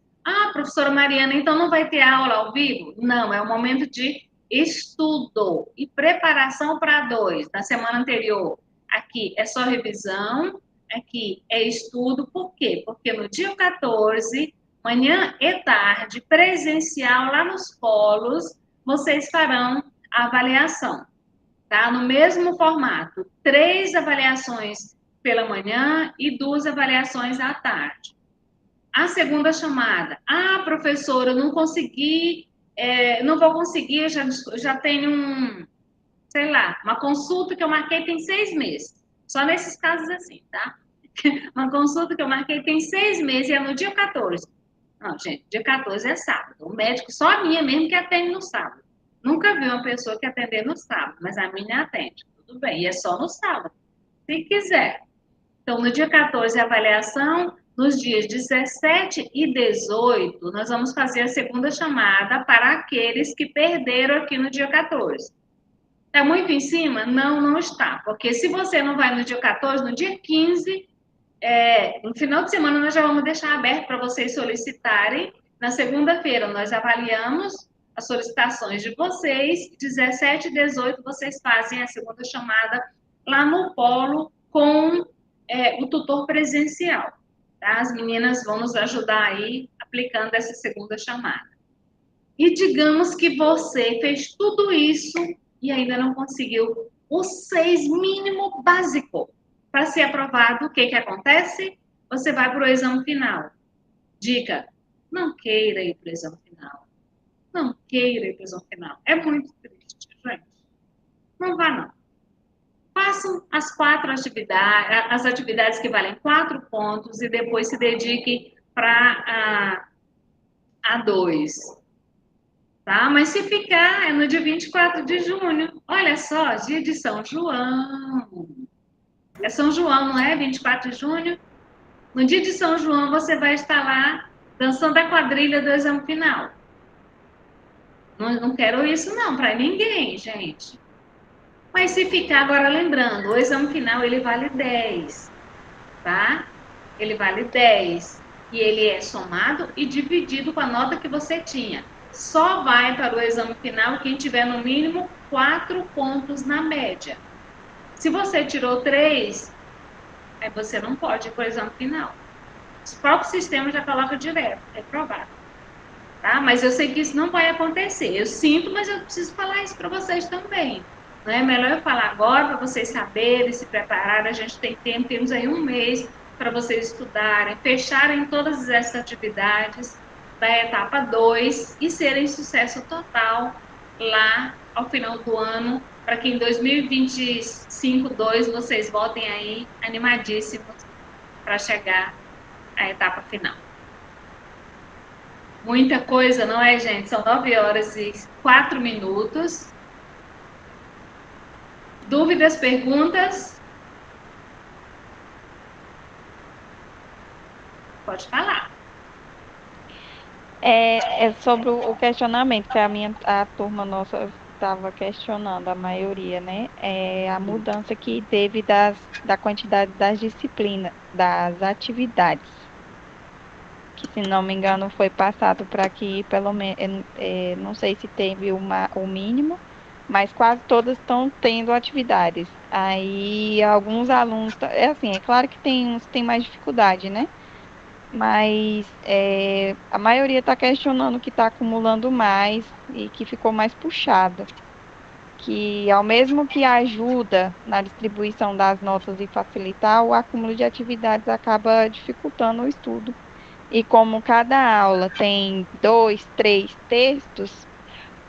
Professora Mariana, então não vai ter aula ao vivo? Não, é um momento de estudo e preparação para 2. Na semana anterior, aqui é só revisão, aqui é estudo. Por quê? Porque no dia 14, manhã e tarde, presencial lá nos polos, vocês farão a avaliação. Tá? No mesmo formato, 3 avaliações pela manhã e 2 avaliações à tarde. A segunda chamada, professora, eu não consegui, não vou conseguir, eu já tenho uma consulta que eu marquei tem 6 meses. Só nesses casos assim, tá? Uma consulta que eu marquei tem 6 meses e é no dia 14. Não, gente, dia 14 é sábado. O médico, só a minha mesmo que atende no sábado. Nunca vi uma pessoa que atender no sábado, mas a minha atende. Tudo bem, e é só no sábado, se quiser. Então, no dia 14, a avaliação. Nos dias 17 e 18, nós vamos fazer a segunda chamada para aqueles que perderam aqui no dia 14. Está muito em cima? Não, não está. Porque se você não vai no dia 14, no dia 15, no final de semana nós já vamos deixar aberto para vocês solicitarem. Na segunda-feira, nós avaliamos as solicitações de vocês. 17 e 18, vocês fazem a segunda chamada lá no polo com o tutor presencial. Tá? As meninas vão nos ajudar aí aplicando essa segunda chamada. E digamos que você fez tudo isso e ainda não conseguiu o 6 mínimo básico para ser aprovado. O que acontece? Você vai para o exame final. Dica, não queira ir para o exame final. Não queira ir para o exame final. É muito triste, gente. Não vá, não. Façam as 4 atividades, as atividades que valem 4 pontos e depois se dedique para a 2. Tá? Mas se ficar, é no dia 24 de junho. Olha só, dia de São João. É São João, não é? 24 de junho. No dia de São João, você vai estar lá dançando a quadrilha do exame final. Não quero isso, não, para ninguém, gente. Mas se ficar, agora lembrando, o exame final, ele vale 10, tá? Ele vale 10. E ele é somado e dividido com a nota que você tinha. Só vai para o exame final quem tiver no mínimo 4 pontos na média. Se você tirou 3, aí você não pode ir para o exame final. O próprio sistema já coloca direto, é provado. Tá? Mas eu sei que isso não vai acontecer. Eu sinto, mas eu preciso falar isso para vocês também. Não é melhor eu falar agora para vocês saberem, se prepararem. A gente tem tempo, temos aí 1 mês para vocês estudarem, fecharem todas essas atividades da etapa 2 e serem sucesso total lá ao final do ano, para que em 2025-2 vocês voltem aí animadíssimos para chegar à etapa final. Muita coisa, não é, gente? São 9 horas e 4 minutos. Dúvidas, perguntas? Pode falar. É sobre o questionamento que a turma nossa estava questionando, a maioria, né? A mudança que teve da quantidade das disciplinas, das atividades. Que, se não me engano, foi passado para que, pelo menos, não sei se teve o mínimo, mas quase todas estão tendo atividades. Aí, alguns alunos, é claro que tem uns que têm mais dificuldade, né? Mas a maioria está questionando que está acumulando mais e que ficou mais puxado. que, ao mesmo que ajuda na distribuição das notas e facilitar, o acúmulo de atividades acaba dificultando o estudo. E como cada aula tem 2, 3 textos,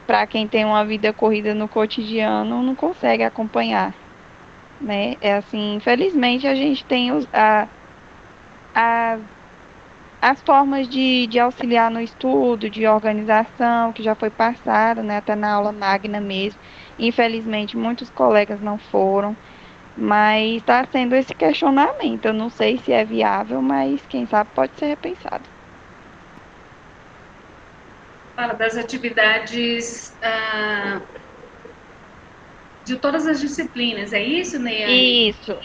para quem tem uma vida corrida no cotidiano, não consegue acompanhar, né? É assim, infelizmente, a gente tem as as formas de auxiliar no estudo, de organização, que já foi passada, né, até na aula magna mesmo. Infelizmente, muitos colegas não foram, mas está sendo esse questionamento. Eu não sei se é viável, mas quem sabe pode ser repensado. Fala das atividades de todas as disciplinas, é isso, Neiane? Isso.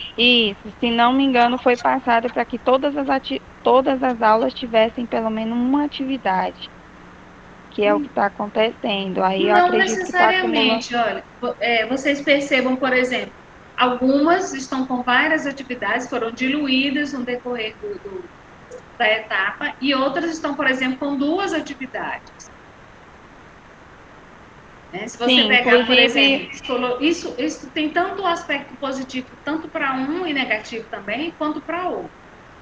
Se não me engano, foi passado para que todas as aulas tivessem pelo menos uma atividade, que é o que está acontecendo. Aí eu Não acredito que está acumulando. necessariamente, olha, vocês percebam, por exemplo, algumas estão com várias atividades, foram diluídas no decorrer da etapa, e outras estão, por exemplo, com 2 atividades. Né? Se você Sim, pegar, por inclusive, exemplo, isso tem tanto um aspecto positivo, tanto para um e negativo também, quanto para outro.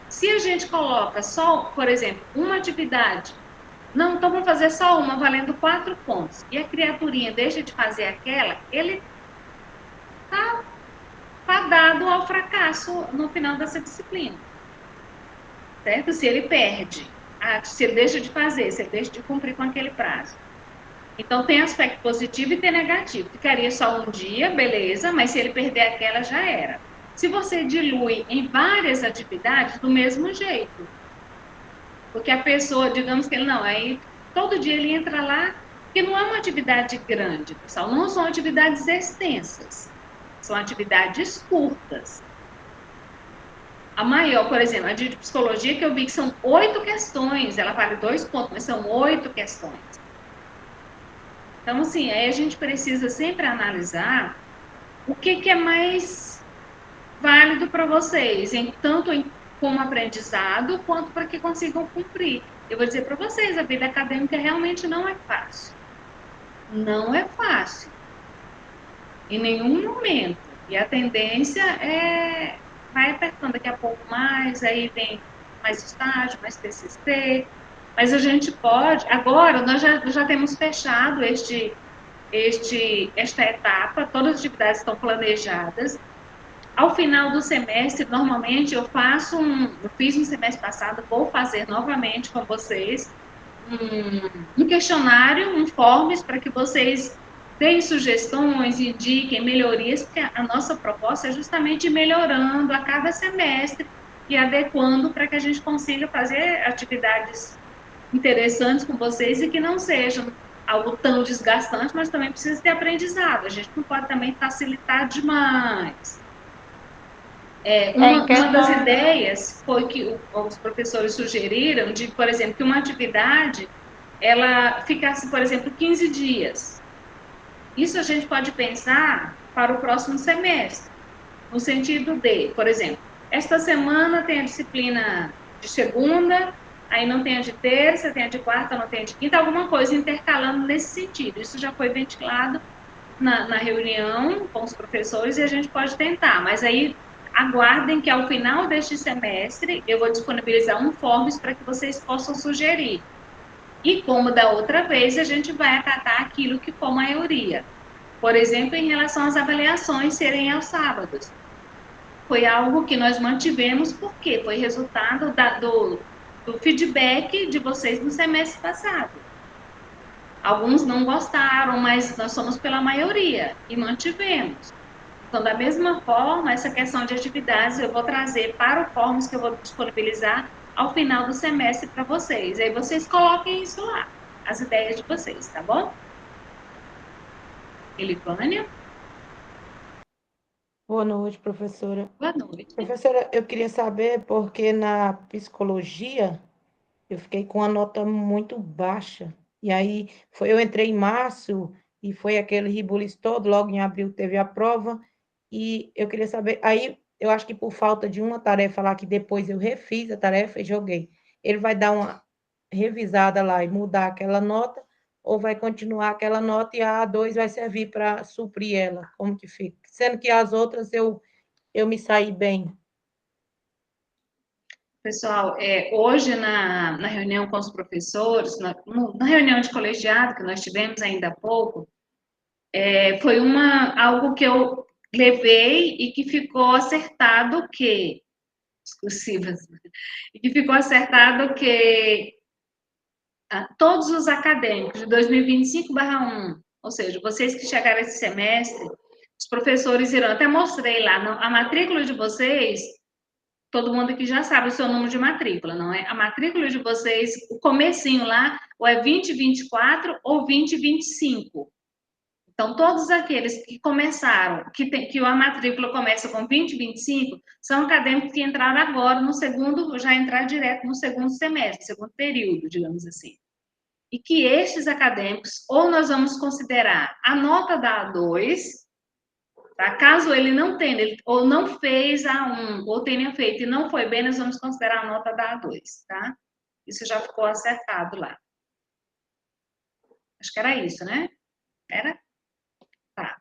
Se a gente coloca só, por exemplo, uma atividade, não, então vamos fazer só uma, valendo 4 pontos, e a criaturinha deixa de fazer aquela, ele está fadado ao fracasso no final dessa disciplina. Certo? Se ele perde, se ele deixa de fazer, se ele deixa de cumprir com aquele prazo. Então, tem aspecto positivo e tem negativo. Ficaria só um dia, beleza, mas se ele perder aquela, já era. Se você dilui em várias atividades, do mesmo jeito. Porque a pessoa, digamos que ele não, aí todo dia ele entra lá, porque não é uma atividade grande, pessoal, não são atividades extensas, são atividades curtas. A maior, por exemplo, a de psicologia, que eu vi que são 8 questões, ela vale 2 pontos, mas são 8 questões. Então, assim, aí a gente precisa sempre analisar o que é mais válido para vocês, tanto como aprendizado, quanto para que consigam cumprir. Eu vou dizer para vocês, a vida acadêmica realmente não é fácil. Não é fácil. Em nenhum momento. E a tendência vai apertando daqui a pouco mais, aí vem mais estágio, mais TCC. Mas a gente pode... Agora, nós já temos fechado esta etapa, todas as atividades estão planejadas. Ao final do semestre, normalmente eu fiz no semestre passado, vou fazer novamente com vocês um questionário, um forms, para que vocês deem sugestões, indiquem melhorias, porque a nossa proposta é justamente ir melhorando a cada semestre e adequando para que a gente consiga fazer atividades interessantes com vocês e que não sejam algo tão desgastante, mas também precisa ter aprendizado. A gente não pode também facilitar demais. Uma das ideias foi que os professores sugeriram de, por exemplo, que uma atividade ela ficasse, por exemplo, 15 dias. Isso a gente pode pensar para o próximo semestre, no sentido de, por exemplo, esta semana tem a disciplina de segunda, aí não tem a de terça, tem a de quarta, não tem a de quinta, alguma coisa intercalando nesse sentido. Isso já foi ventilado na reunião com os professores e a gente pode tentar, mas aí aguardem que ao final deste semestre eu vou disponibilizar um forms para que vocês possam sugerir. E como da outra vez, a gente vai acatar aquilo que for maioria. Por exemplo, em relação às avaliações serem aos sábados. Foi algo que nós mantivemos porque foi resultado do feedback de vocês no semestre passado. Alguns não gostaram, mas nós somos pela maioria e mantivemos. Então, da mesma forma, essa questão de atividades eu vou trazer para o Forms que eu vou disponibilizar ao final do semestre para vocês. Aí vocês coloquem isso lá, as ideias de vocês, tá bom? Elivânia? Boa noite, professora. Boa noite. Professora, eu queria saber porque na psicologia eu fiquei com uma nota muito baixa. E aí eu entrei em março e foi aquele rebuliço todo, logo em abril teve a prova. E eu queria saber, aí eu acho que por falta de uma tarefa lá, que depois eu refiz a tarefa e joguei. Ele vai dar uma revisada lá e mudar aquela nota, ou vai continuar aquela nota e a A2 vai servir para suprir ela? Como que fica? Sendo que as outras eu me saí bem. Pessoal, hoje na reunião com os professores, na reunião de colegiado que nós tivemos ainda há pouco, foi algo que eu levei e que ficou acertado que exclusivas, e que ficou acertado que todos os acadêmicos de 2025/1, ou seja, vocês que chegaram esse semestre, os professores irão, até mostrei lá, a matrícula de vocês, todo mundo aqui já sabe o seu número de matrícula, não é? A matrícula de vocês, o comecinho lá, ou é 2024 ou 2025. Então, todos aqueles que começaram, que a matrícula começa com 2025, são acadêmicos que entraram agora no segundo, já entraram direto no segundo semestre, segundo período, digamos assim. E que estes acadêmicos, ou nós vamos considerar a nota da A2, tá? Caso ele não tenha, ou não fez A1, ou tenha feito e não foi bem, nós vamos considerar a nota da A2, tá? Isso já ficou acertado lá. Acho que era isso, né? Era? Tá.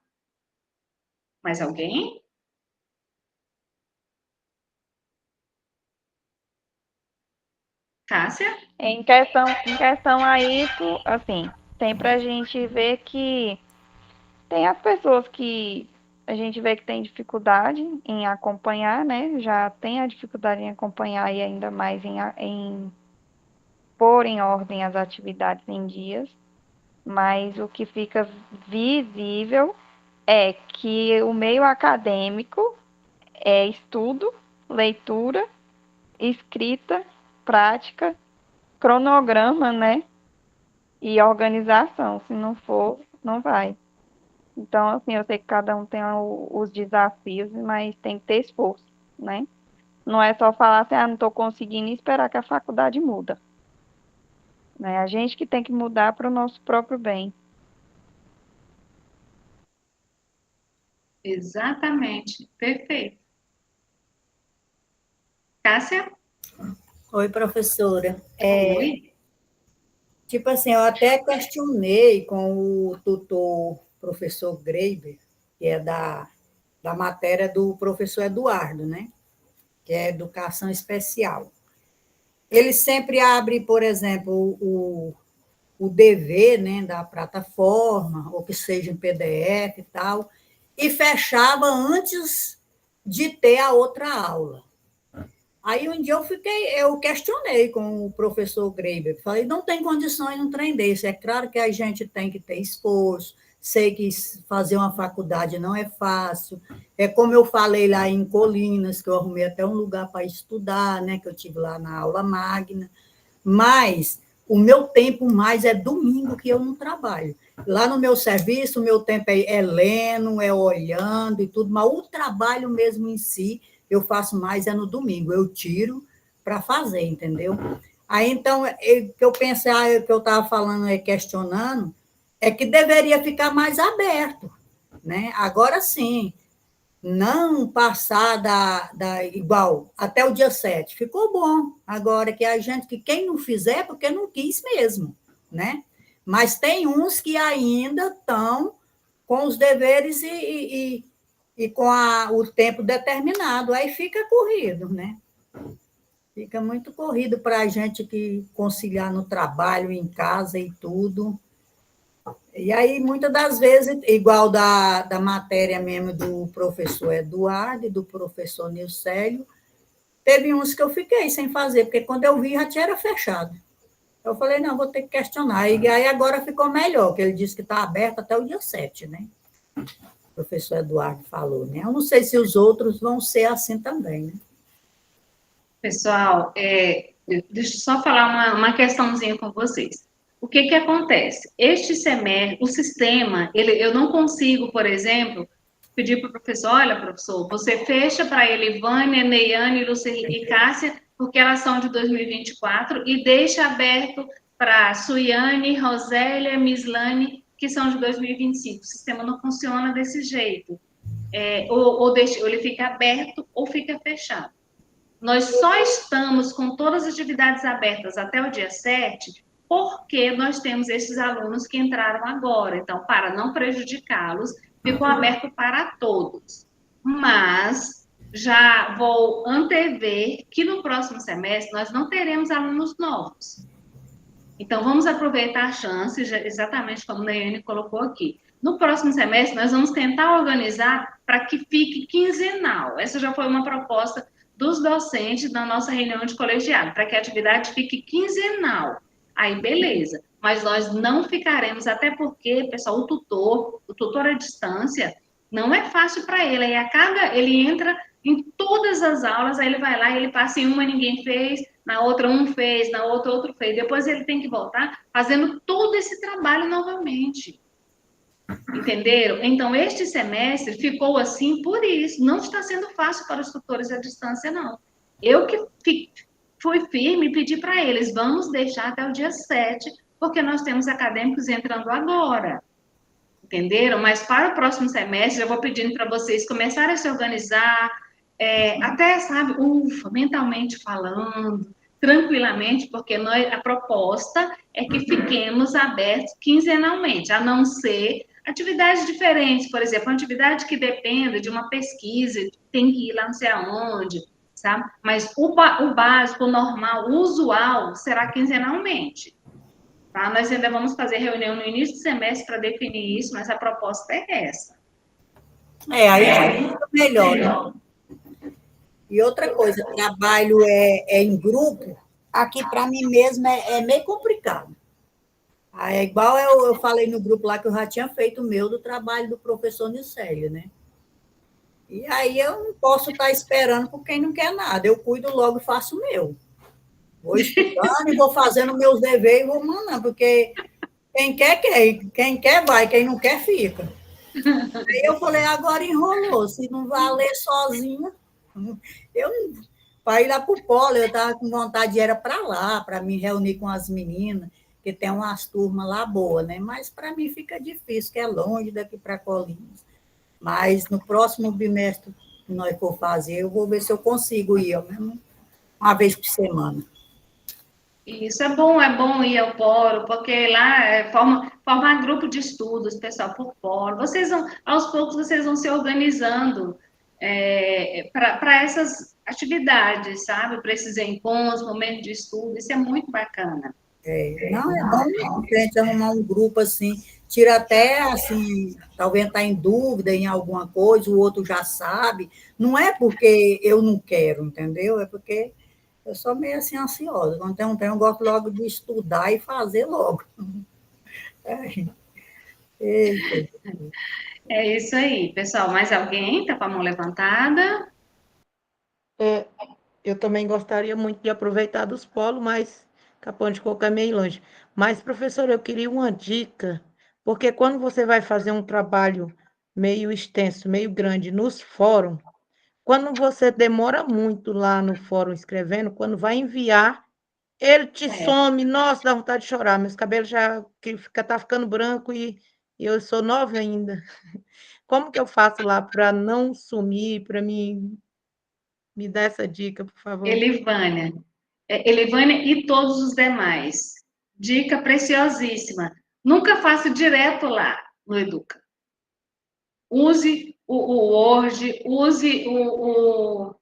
Mais alguém? Cássia? Em questão a isso, assim, tem pra gente ver que tem as pessoas que a gente vê que tem dificuldade em acompanhar, né? Já tem a dificuldade em acompanhar e ainda mais em pôr em ordem as atividades em dias, mas o que fica visível é que o meio acadêmico é estudo, leitura, escrita, prática, cronograma, né? E organização. Se não for, não vai. Então, assim, eu sei que cada um tem os desafios, mas tem que ter esforço, né? Não é só falar assim, não estou conseguindo e esperar que a faculdade muda. Né? A gente que tem que mudar para o nosso próprio bem. Exatamente. Perfeito. Cássia? Oi, professora. Oi. Tipo assim, eu até questionei com o tutor, professor Greiber, que é da matéria do professor Eduardo, né? Que é Educação Especial. Ele sempre abre, por exemplo, o DV, né, da plataforma, ou que seja em PDF e tal, e fechava antes de ter a outra aula. Aí um dia eu questionei com o professor Greiber, falei, não tem condições de um trem desse, é claro que a gente tem que ter esforço, sei que fazer uma faculdade não é fácil, é como eu falei lá em Colinas, que eu arrumei até um lugar para estudar, né, que eu tive lá na aula magna, mas o meu tempo mais é domingo que eu não trabalho. Lá no meu serviço, o meu tempo é lendo, é olhando e tudo, mas o trabalho mesmo em si, eu faço mais no domingo, eu tiro para fazer, entendeu? Aí, então, que eu pensei, que eu estava falando, questionando, é que deveria ficar mais aberto, né? Agora sim, não passar igual, até o dia 7, ficou bom. Agora, que quem não fizer, porque não quis mesmo, né? Mas tem uns que ainda estão com os deveres e com o tempo determinado, aí fica corrido, né? Fica muito corrido para a gente que conciliar no trabalho, em casa e tudo. E aí, muitas das vezes, igual da matéria mesmo do professor Eduardo e do professor Nilcélio, teve uns que eu fiquei sem fazer, porque quando eu vi, já tinha fechado. Eu falei, não, vou ter que questionar. E aí agora ficou melhor, que ele disse que está aberto até o dia 7, né? O professor Eduardo falou, né? Eu não sei se os outros vão ser assim também, né? Pessoal, deixa eu só falar uma questãozinha com vocês. O que acontece? Este semestre, o sistema, eu não consigo, por exemplo, pedir para o professor, olha, professor, você fecha para ele Vânia, Neiane, Luceli e Cássia, porque elas são de 2024, e deixa aberto para Suiane, Rosélia, Mislane, que são de 2025. O sistema não funciona desse jeito. Ou ele fica aberto ou fica fechado. Nós só estamos com todas as atividades abertas até o dia 7, porque nós temos esses alunos que entraram agora. Então, para não prejudicá-los, ficou aberto para todos. Mas já vou antever que no próximo semestre nós não teremos alunos novos. Então, vamos aproveitar a chance, exatamente como a Nayane colocou aqui. No próximo semestre, nós vamos tentar organizar para que fique quinzenal. Essa já foi uma proposta dos docentes na nossa reunião de colegiado, para que a atividade fique quinzenal. Aí, beleza. Mas nós não ficaremos, até porque, pessoal, o tutor à distância, não é fácil para ele. Aí a carga, ele entra em todas as aulas, aí ele vai lá, ele passa em uma, ninguém fez, na outra um fez, na outra outro fez. Depois ele tem que voltar fazendo todo esse trabalho novamente. Entenderam? Então, este semestre ficou assim por isso. Não está sendo fácil para os tutores à distância, não. Eu que fui firme e pedi para eles, vamos deixar até o dia 7, porque nós temos acadêmicos entrando agora. Entenderam? Mas para o próximo semestre, eu vou pedindo para vocês começarem a se organizar, até, sabe, mentalmente falando, tranquilamente, porque a proposta é que fiquemos abertos quinzenalmente, a não ser atividades diferentes, por exemplo, uma atividade que dependa de uma pesquisa, tem que ir lá não sei aonde, sabe? Mas o básico, o normal, o usual, será quinzenalmente. Tá? Nós ainda vamos fazer reunião no início do semestre para definir isso, mas a proposta é essa. Aí fica melhor, né? E outra coisa, trabalho em grupo, aqui para mim mesmo é meio complicado. É igual eu falei no grupo lá que eu já tinha feito o meu do trabalho do professor Nicélio, né? E aí eu não posso estar esperando por quem não quer nada. Eu cuido logo e faço o meu. Vou estudando e vou fazendo meus deveres e vou mandando, porque quem quer, vai, quem não quer, fica. Aí eu falei, agora enrolou, se não vai ler sozinha, para ir lá para o polo, eu estava com vontade de ir para lá, para me reunir com as meninas, que tem umas turmas lá boas, né? Mas para mim fica difícil, que é longe daqui para Colinas. Mas no próximo bimestre que nós for fazer, eu vou ver se eu consigo ir, mesmo uma vez por semana. Isso é bom ir ao polo, porque lá formar grupo de estudos, pessoal, por polo. Aos poucos, vocês vão se organizando para essas atividades, sabe? Para esses encontros, momentos de estudo, isso é muito bacana. Não, é bom a gente arrumar um grupo assim, tira até, assim, talvez está em dúvida em alguma coisa, o outro já sabe. Não é porque eu não quero, entendeu? É porque eu sou meio assim ansiosa. Quando tem um tempo, eu gosto logo de estudar e fazer logo. É isso aí, pessoal. Mais alguém está com a mão levantada? Eu também gostaria muito de aproveitar dos polos, mas Capão de Coco é meio longe. Mas, professor, eu queria uma dica, porque quando você vai fazer um trabalho meio extenso, meio grande nos fóruns, quando você demora muito lá no fórum escrevendo, quando vai enviar, ele te some, nossa, dá vontade de chorar, meus cabelos já tá ficando branco e eu sou nova ainda. Como que eu faço lá para não sumir, para me dar essa dica, por favor? Elivânia e todos os demais. Dica preciosíssima. Nunca faça direto lá no Educa. Use o Word, use o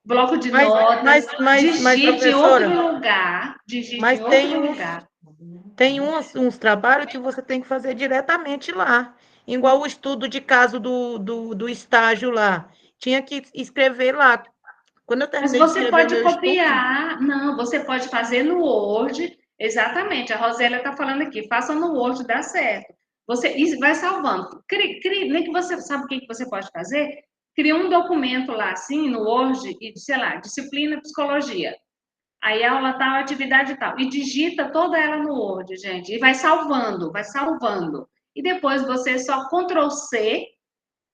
bloco de notas, digite em outro lugar. Tem uns trabalhos que você tem que fazer diretamente lá. Igual o estudo de caso do estágio lá. Tinha que escrever lá. Quando eu terminei Mas você pode copiar. Não, você pode fazer no Word. Exatamente, a Rosélia está falando aqui. Faça no Word, dá certo. Você vai salvando. Nem que você sabe o que você pode fazer. Cria um documento lá, assim, no Word, e, sei lá, disciplina psicologia. Aí aula tal, atividade tal. E digita toda ela no Word, gente. E vai salvando. E depois você só Ctrl+C,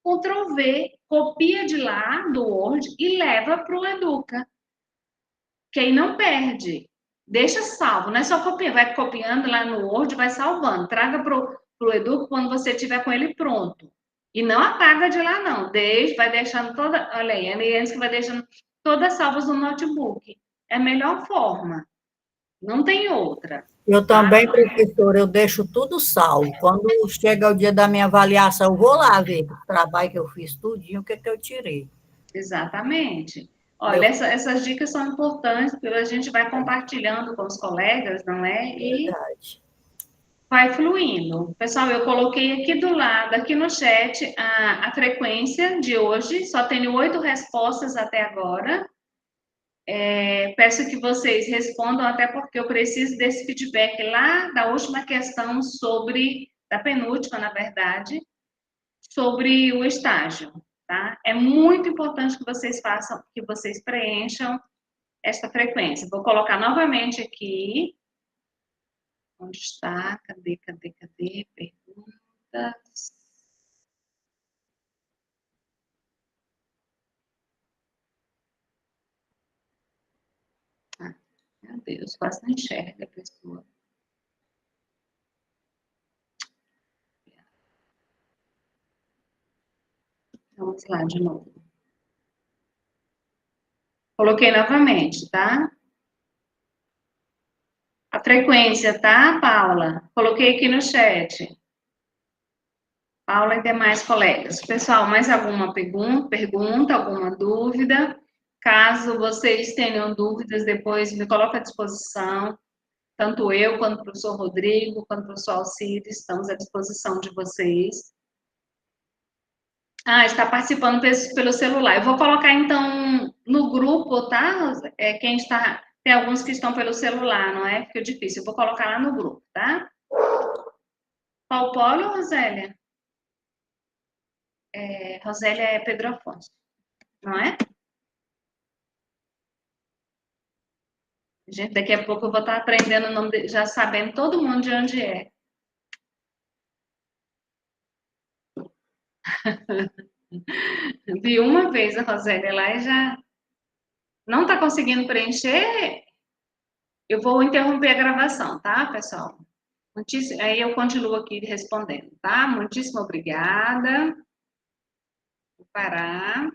Ctrl+V, copia de lá do Word e leva para o Educa. Que aí não perde. Deixa salvo, não é só copiar. Vai copiando lá no Word, vai salvando. Traga para o Educa quando você tiver com ele pronto. E não apaga de lá, não. Vai deixando toda... Olha aí, a Eliane que vai deixando todas salvas no notebook. É a melhor forma. Não tem outra. Eu também, professora, eu deixo tudo salvo. Quando chega o dia da minha avaliação, eu vou lá ver o trabalho que eu fiz, tudinho, o que eu tirei. Exatamente. Olha, essas dicas são importantes, porque a gente vai compartilhando com os colegas, não é? E Verdade. vai fluindo. Pessoal, eu coloquei aqui do lado, aqui no chat, a frequência de hoje. Só tenho 8 respostas até agora. Peço que vocês respondam, até porque eu preciso desse feedback lá da última questão da penúltima, na verdade, sobre o estágio, tá? É muito importante que vocês que vocês preencham esta frequência. Vou colocar novamente aqui. Onde está? Cadê? Perguntas. Meu Deus, quase não enxerga a pessoa. Vamos lá de novo. Coloquei novamente, tá? A frequência, tá, Paula? Coloquei aqui no chat. Paula e demais colegas. Pessoal, mais alguma pergunta, alguma dúvida? Caso vocês tenham dúvidas, depois me coloque à disposição. Tanto eu, quanto o professor Rodrigo, quanto o professor Alcides, estamos à disposição de vocês. Está participando pelo celular. Eu vou colocar, então, no grupo, tá? Tem alguns que estão pelo celular, não é? Fica difícil. Eu vou colocar lá no grupo, tá? Qual polo, Rosélia? Rosélia é Pedro Afonso, não é? Gente, daqui a pouco eu vou estar aprendendo o nome, já sabendo todo mundo de onde é. Vi uma vez a Rosélia lá e já não está conseguindo preencher. Eu vou interromper a gravação, tá, pessoal? Aí eu continuo aqui respondendo, tá? Muitíssimo obrigada. Vou parar.